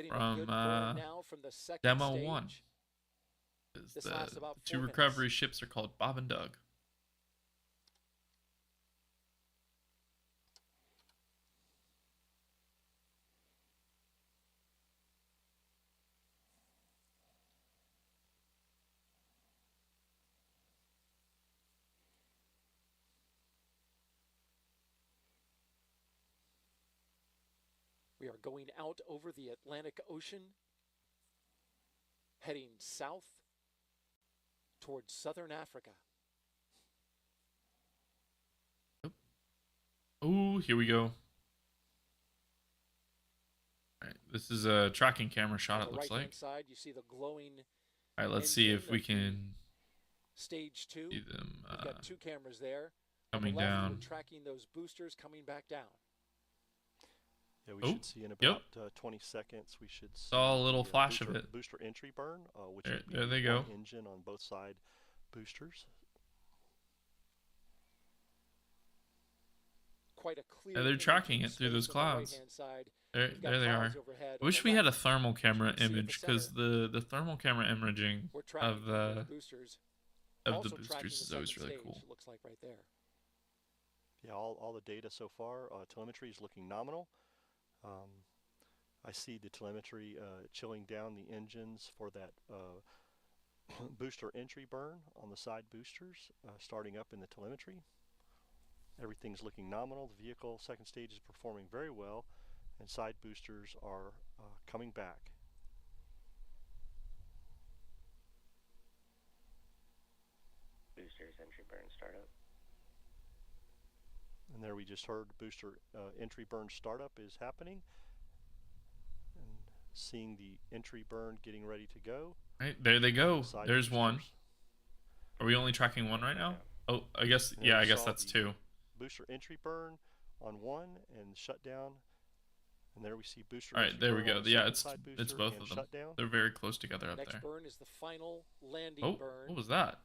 A: From
H: the second
A: Demo
H: stage.
A: 1.
H: This lasts about
A: 2
H: 4
A: recovery
H: minutes.
A: ships are called Bob and Doug.
H: We are going out over the Atlantic Ocean, heading south towards southern Africa.
A: Oh, here we go. All right, this is a tracking camera shot,
H: On
A: it
H: the
A: looks
H: right-hand
A: like.
H: side, you see the glowing
A: All right, let's see
H: engine
A: if we
H: of
A: can
H: stage 2.
A: see them
H: We've got 2 cameras there.
A: coming
H: On the left,
A: down.
H: We're tracking those boosters coming back down.
I: Yeah, we should see in about 20 seconds. We should see
A: Saw a little
I: the,
A: flash of
I: booster,
A: it.
I: Booster entry burn, which
A: There-
I: would be
A: there they
I: one
A: go.
I: engine on both side boosters.
H: Quite a clear.
A: Yeah, they're
H: image
A: tracking
H: of
A: it through those
H: space on the
A: clouds.
H: right-hand side.
A: There
H: We've got
A: they are.
H: clouds overhead
A: I wish
H: on the
A: we had a
H: left.
A: thermal camera
H: You can see at the
A: image because the thermal camera imaging
H: We're tracking
A: of
H: those
A: the
H: boosters.
A: of the
H: Also tracking
A: boosters is always
H: second
A: really
H: stage,
A: cool.
H: it looks like right there.
I: Yeah, all the data so far, telemetry is looking nominal. I see the telemetry chilling down the engines for that booster entry burn on the side boosters, starting up in the telemetry. Everything's looking nominal. The vehicle second stage is performing very well, and side boosters are coming back.
S: Boosters entry burn startup.
I: And there we just heard booster entry burn startup is happening. And seeing the entry burn getting ready to go.
A: Right, there they go.
I: Side
A: There's
I: boosters.
A: one. Are we only tracking one right now? Oh, I guess,
I: And
A: yeah,
I: we
A: I guess
I: saw
A: that's
I: the
A: 2.
I: Booster entry burn on 1 and shutdown And there we see booster.
A: All right, there we go. Yeah, it's both of them.
I: Shutdown.
A: They're very close together up
H: Next
A: there.
H: burn is the final landing burn.
A: What was that?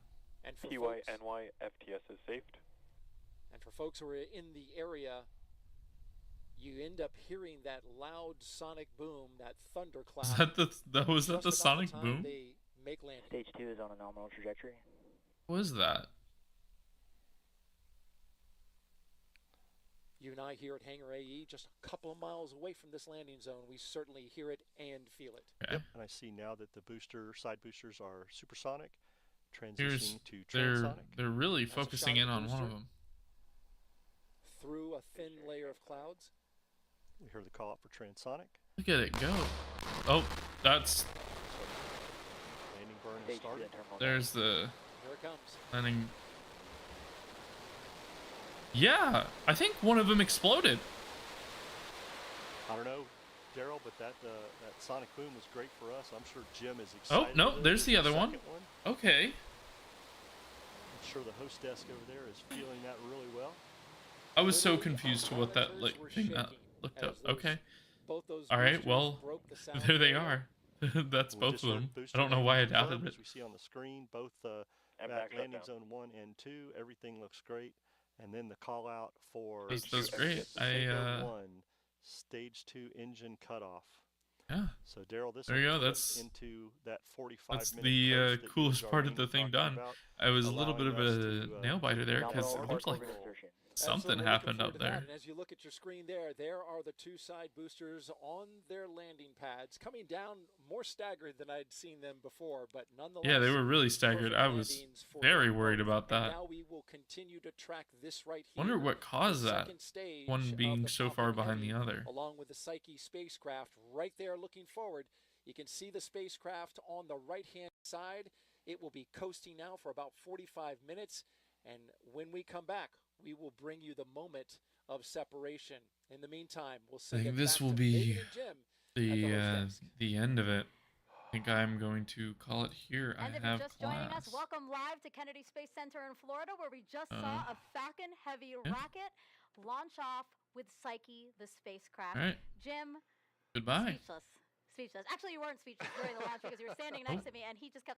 H: And for
V: TYNY FTS is saved.
H: And for folks who are in the area, you end up hearing that loud sonic boom, that thunderclap.
A: Was that the sonic boom?
H: They make landing.
V: Stage 2 is on a nominal trajectory.
A: What is that?
H: You and I here at Hangar AE, just a couple of miles away from this landing zone, we certainly hear it and feel it.
A: Okay.
I: Yep. And I see now that the side boosters are supersonic, transitioning to transonic.
A: They're really focusing in on one of them.
H: Through a thin layer of clouds.
I: We hear the call out for transonic.
A: Look at it go. Oh, that's...
I: Landing burn has started.
A: There's the...
H: Here it comes.
A: Landing... Yeah, I think one of them exploded.
I: I don't know, Daryl, but that sonic boom was great for us. I'm sure Jim is excited.
A: Oh, no, there's the other one. Okay.
I: I'm sure the host desk over there is feeling that really well.
A: I was so confused to what that thing that looked up. Okay. All right, well, there they are. That's both of them. I don't know why I doubted it.
I: As we see on the screen, both back landing zone 1 and 2, everything looks great. And then the call out for
A: that's great.
I: stage 2 engine cutoff.
A: Yeah.
I: So Daryl, this
A: there you go. That's
I: into that 45
A: That's
I: minute
A: the coolest part of the thing done. I was a little bit of a nail biter there because it looked like something happened up there.
H: And as you look at your screen there are the 2 side boosters on their landing pads, coming down more staggered than I'd seen them before, but nonetheless.
A: Yeah, they were really staggered. I was very worried about that.
H: Now we will continue to track this right here.
A: Wonder what caused that. One being so far behind the other.
H: Along with the Psyche spacecraft right there looking forward. You can see the spacecraft on the right-hand side. It will be coasting now for about 45 minutes. And when we come back, we will bring you the moment of separation. In the meantime, we'll send
A: I think
H: it
A: this
H: back
A: will
H: to
A: be
H: Megan and Jim
A: the end of it. I think I'm going to call it here.
C: And if
A: I
C: you're
A: have
C: just joining us,
A: class.
C: welcome live to Kennedy Space Center in Florida, where we just saw a Falcon Heavy rocket launch off with Psyche, the spacecraft.
A: All right.
C: Jim,
A: Goodbye.
C: speechless. Actually, you weren't speechless during the launch because you were standing next to me, and he just kept